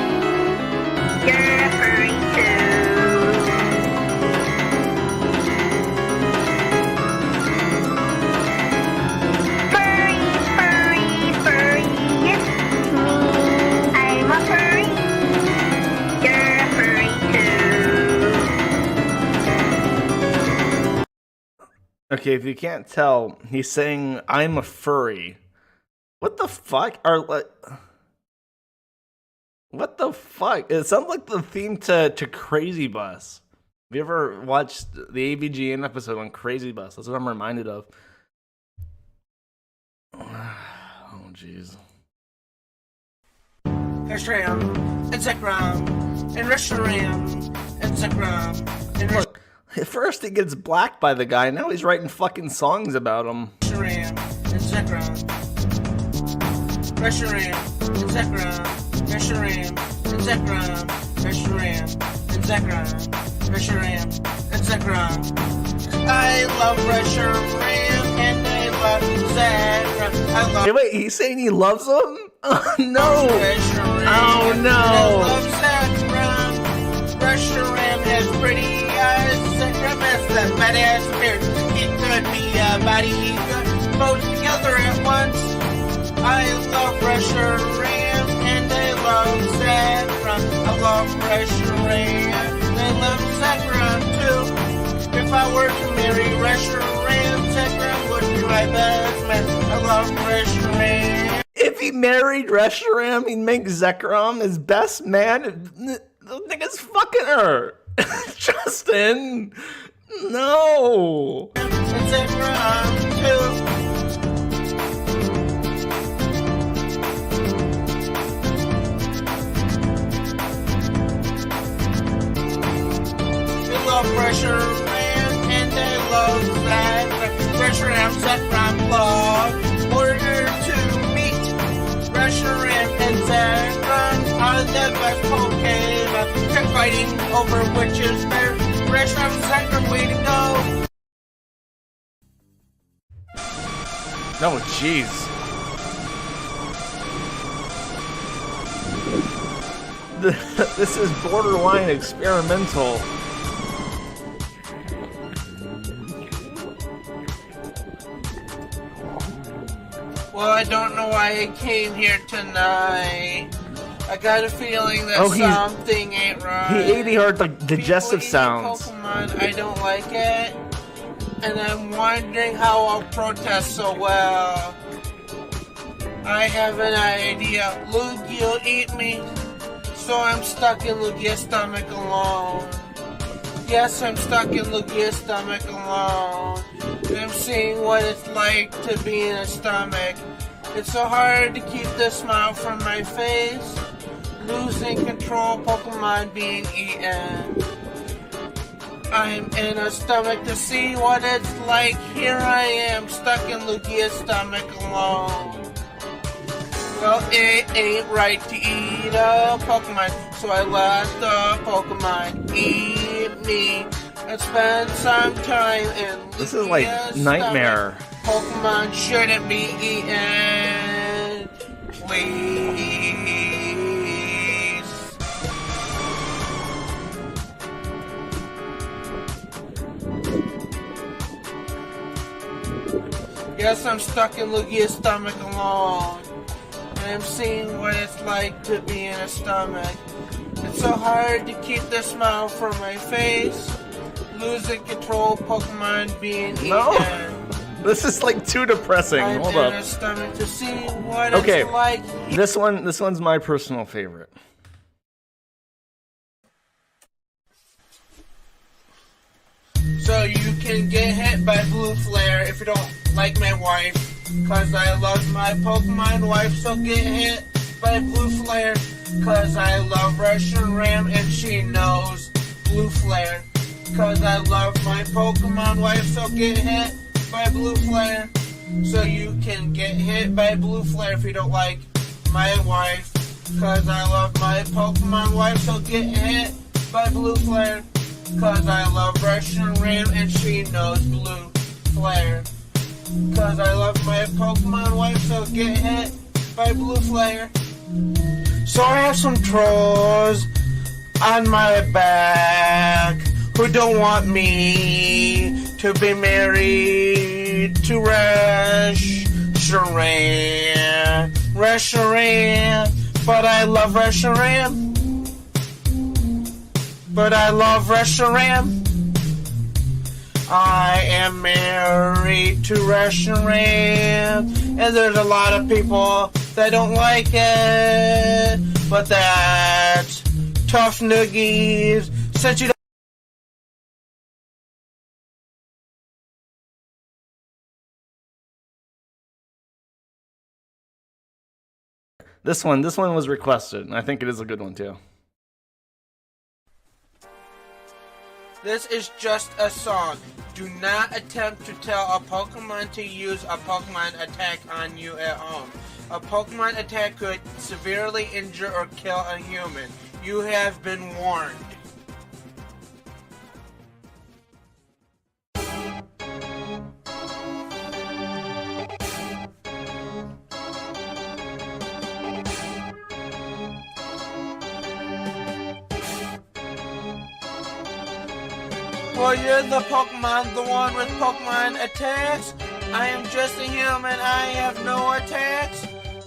You're a furry too. Furry, furry, furry. It's me. I'm a furry. You're a furry too. Okay, if you can't tell, he's saying, I'm a furry. What the fuck? What the fuck? It sounds like the theme to Crazy Bus. Have you ever watched the AVGN episode on Crazy Bus? That's what I'm reminded of. Oh, jeez. Reshiram and Zekrom and Reshiram and Zekrom and Look, at first he gets blacked by the guy, now he's writing fucking songs about him. Reshiram and Zekrom. Reshiram and Zekrom. Reshiram and Zekrom. Reshiram and Zekrom. Reshiram and Zekrom. I love Reshiram and I love Zekrom. I love Hey, wait, he's saying he loves him? Oh, no! Reshiram. Oh, And I no! love Zekrom. Reshiram has pretty eyes. Zekrom has that badass spirit. He could be a body. He could both together at once. I love Reshiram and I love Zekrom. I love Reshiram and I love Zekrom too. If I were to marry Reshiram, Zekrom would be my best man. I love Reshiram. If he married Reshiram, he'd make Zekrom his best man. The nigga's fucking her. Justin, no. And Zekrom too. Love Reshiram and I love that Reshiram Zekrom love. Order to meet Reshiram and Zekrom are the best Pokemon. They're fighting over which is better. Reshiram Zekrom, way to go. No, jeez. This is borderline experimental. Well, I don't know why I came here tonight. I got a feeling that something ain't right. He ate heard the digestive People eating sounds. Pokemon, I don't like it. And I'm wondering how I'll protest so well. I have an idea. Lugia'll eat me. So I'm stuck in Lugia's stomach alone. Yes, I'm stuck in Lugia's stomach alone. And I'm seeing what it's like to be in a stomach. It's so hard to keep the smile from my face. Losing control, Pokemon being eaten. I'm in a stomach to see what it's like. Here I am, stuck in Lugia's stomach alone. Well, it ain't right to eat a Pokemon, so I let the Pokemon eat me and spend some time in This is like Lugia's Nightmare. stomach. Pokemon shouldn't be eaten, please. Yes, I'm stuck in Lugia's stomach alone. And I'm seeing what it's like to be in a stomach. It's so hard to keep the smile from my face. Losing control, Pokemon being eaten. No. This is like too depressing. I'm Hold in up. a stomach to see what Okay. it's like. This one's my personal favorite. So you can get hit by Blue Flare if you don't like my wife. Cause I love my Pokemon wife, so get hit by Blue Flare. Cause I love Reshiram and she knows Blue Flare. Cause I love my Pokemon wife, so get hit by Blue Flare. So you can get hit by Blue Flare if you don't like my wife. Cause I love my Pokemon wife, so get hit by Blue Flare. Cause I love Reshiram and she knows Blue Flare. Cause I love my Pokemon wife, so get hit by Blue Flare. So I have some trolls on my back who don't want me to be married to Reshiram. But I love Reshiram. I am married to Reshiram, and there's a lot of people that don't like it, but that's tough noogies. Since you don't This one was requested, and I think it is a good one too. This is just a song. Do not attempt to tell a Pokemon to use a Pokemon attack on you at home. A Pokemon attack could severely injure or kill a human. You have been warned. Well, you're the Pokemon, the one with Pokemon attacks. I am just a human, I have no attacks.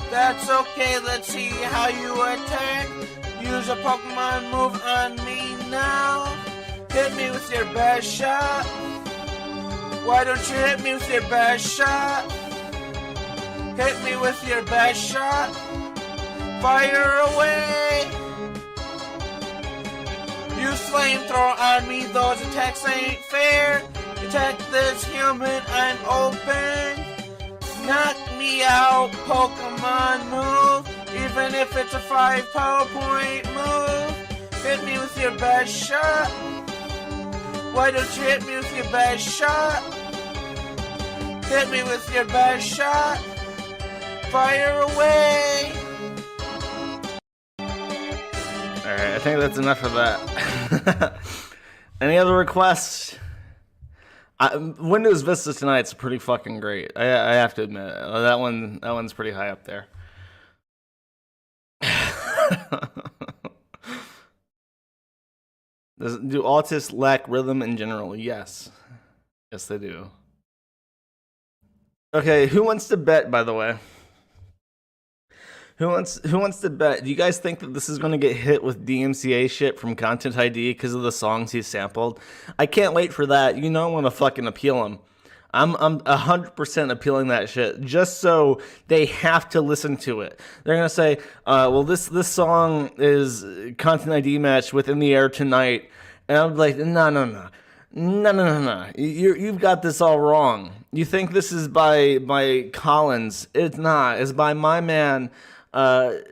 That's okay, let's see how you attack. Use a Pokemon move on me now. Hit me with your best shot. Why don't you hit me with your best shot? Hit me with your best shot. Fire away. You flamethrower on me, those attacks ain't fair. Attack this human, I'm open. Knock me out, Pokemon move. Even if it's a 5 PowerPoint move. Hit me with your best shot. Why don't you hit me with your best shot? Hit me with your best shot. Fire away. Alright, I think that's enough of that. Any other requests? Windows Vista Tonight's pretty fucking great. I have to admit, that one's pretty high up there. Do autists lack rhythm in general? Yes. Yes, they do. Okay, who wants to bet, by the way? Who wants to bet? Do you guys think that this is going to get hit with DMCA shit from Content ID because of the songs he sampled? I can't wait for that. You know I want to fucking appeal him. I'm 100% appealing that shit just so they have to listen to it. They're gonna say, well, this song is Content ID match within the air tonight, and I'm like, no. You've got this all wrong. You think this is by Collins? It's not. It's by my man.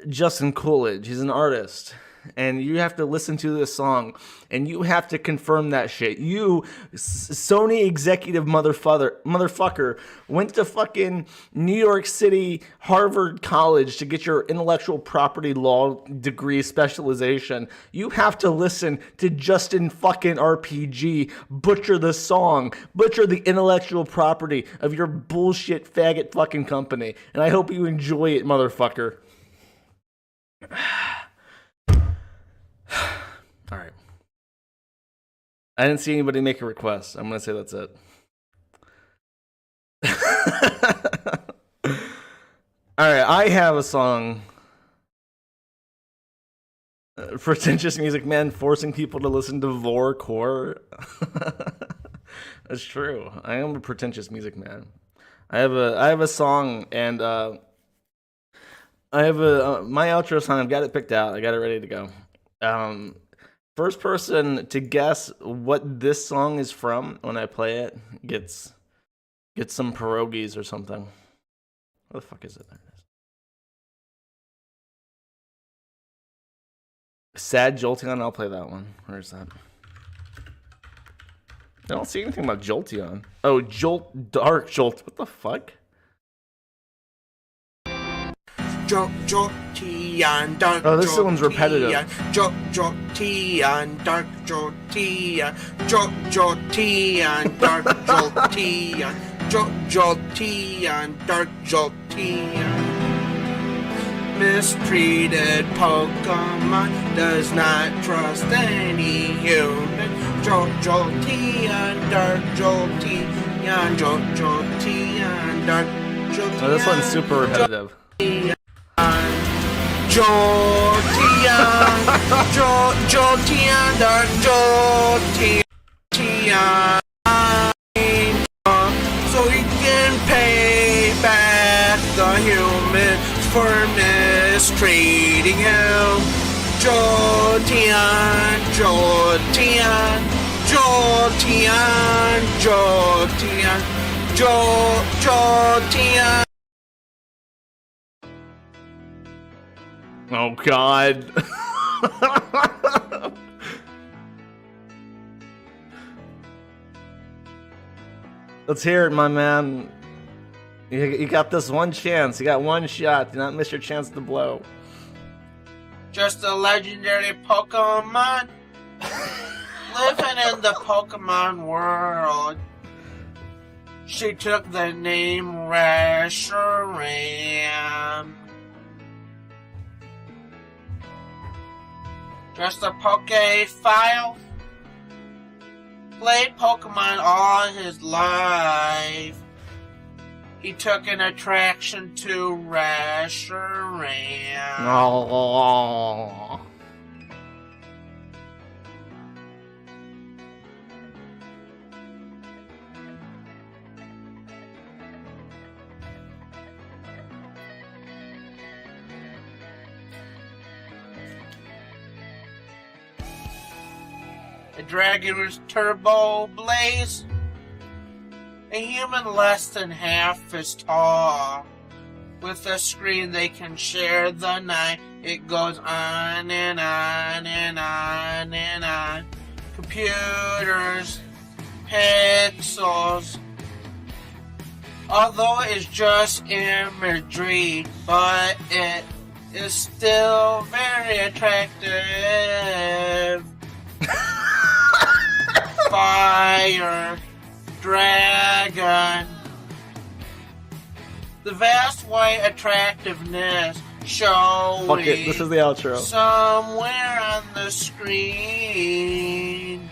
Justin Coolidge. He's an artist, and you have to listen to this song, and you have to confirm that shit. You, Sony executive motherfucker, went to fucking New York City, Harvard College to get your intellectual property law degree specialization. You have to listen to Justin fucking RPG butcher the song, butcher the intellectual property of your bullshit faggot fucking company, and I hope you enjoy it, motherfucker. All right. I didn't see anybody make a request. I'm going to say that's it. All right. I have a song. Pretentious Music Man forcing people to listen to Vor Core. That's true. I am a pretentious music man. I have a song, and I have my outro song. I've got it picked out. I got it ready to go. First person to guess what this song is from when I play it gets some pierogies or something. What the fuck is it? There it is. Sad Jolteon. I'll play that one. Where's that? I don't see anything about Jolteon. Oh, Dark Jolt. What the fuck? Jolteon, Dark Oh, this one's repetitive. Jolteon, Dark Jolteon, Jolteon, Dark Jolteon, Jolteon, Dark Jolteon. Mistreated Pokemon does not trust any human. Jolteon, Dark Jolteon, Jolteon, Dark Jolteon. Oh, this one's super repetitive. Jolteon, Jolteon, Dark Jolteon, so he can pay back the humans for mistreating him. Jolteon, Jolteon, Jolteon, Jolteon, Jolteon. Oh God. Let's hear it, my man. You got this one chance. You got one shot. Do not miss your chance to blow. Just a legendary Pokemon living in the Pokemon world. She took the name Reshiram. Just a Pokephile. Played Pokemon all his life. He took an attraction to Reshiram. Oh. A dragon was Turbo Blaze. A human less than half as tall. With a screen they can share the night. It goes on and on and on and on. Computers, pixels. Although it's just imagery, but it is still very attractive. Fire Dragon. The vast white attractiveness showing Fuck it, this is the outro. somewhere on the screen.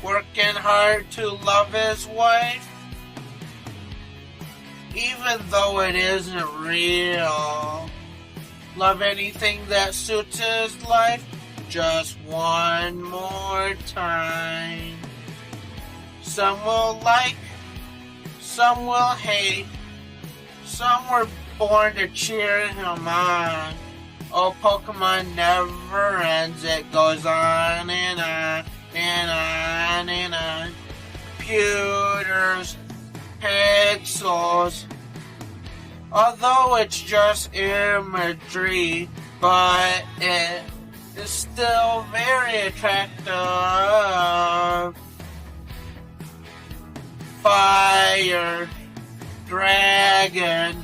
Working hard to love his wife, even though it isn't real. Love anything that suits his life just one more time. Some will like, some will hate, some were born to cheer him on. Oh, Pokemon never ends, it goes on and on and on and on. Computers, pixels. Although it's just imagery, but it is still very attractive. Fire Dragon.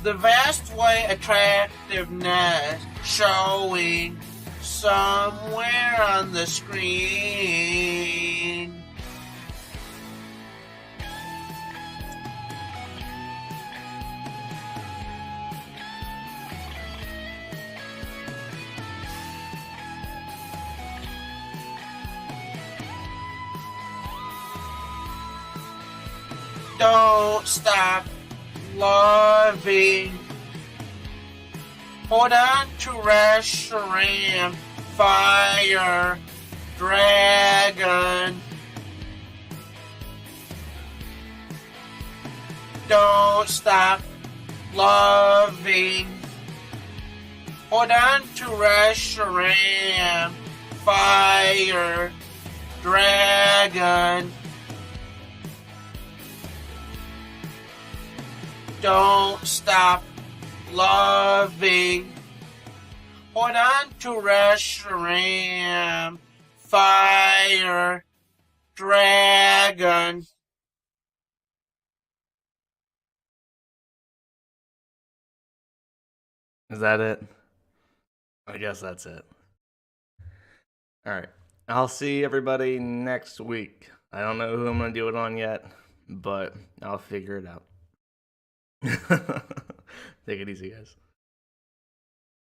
The vast white attractiveness showing somewhere on the screen. Don't stop loving. Hold on to Reshiram, Fire Dragon. Don't stop loving. Hold on to Reshiram, Fire Dragon. Don't stop loving. Hold on to Reshiram. Fire. Dragon. Is that it? I guess that's it. All right. I'll see everybody next week. I don't know who I'm going to do it on yet, but I'll figure it out. Take it easy, guys.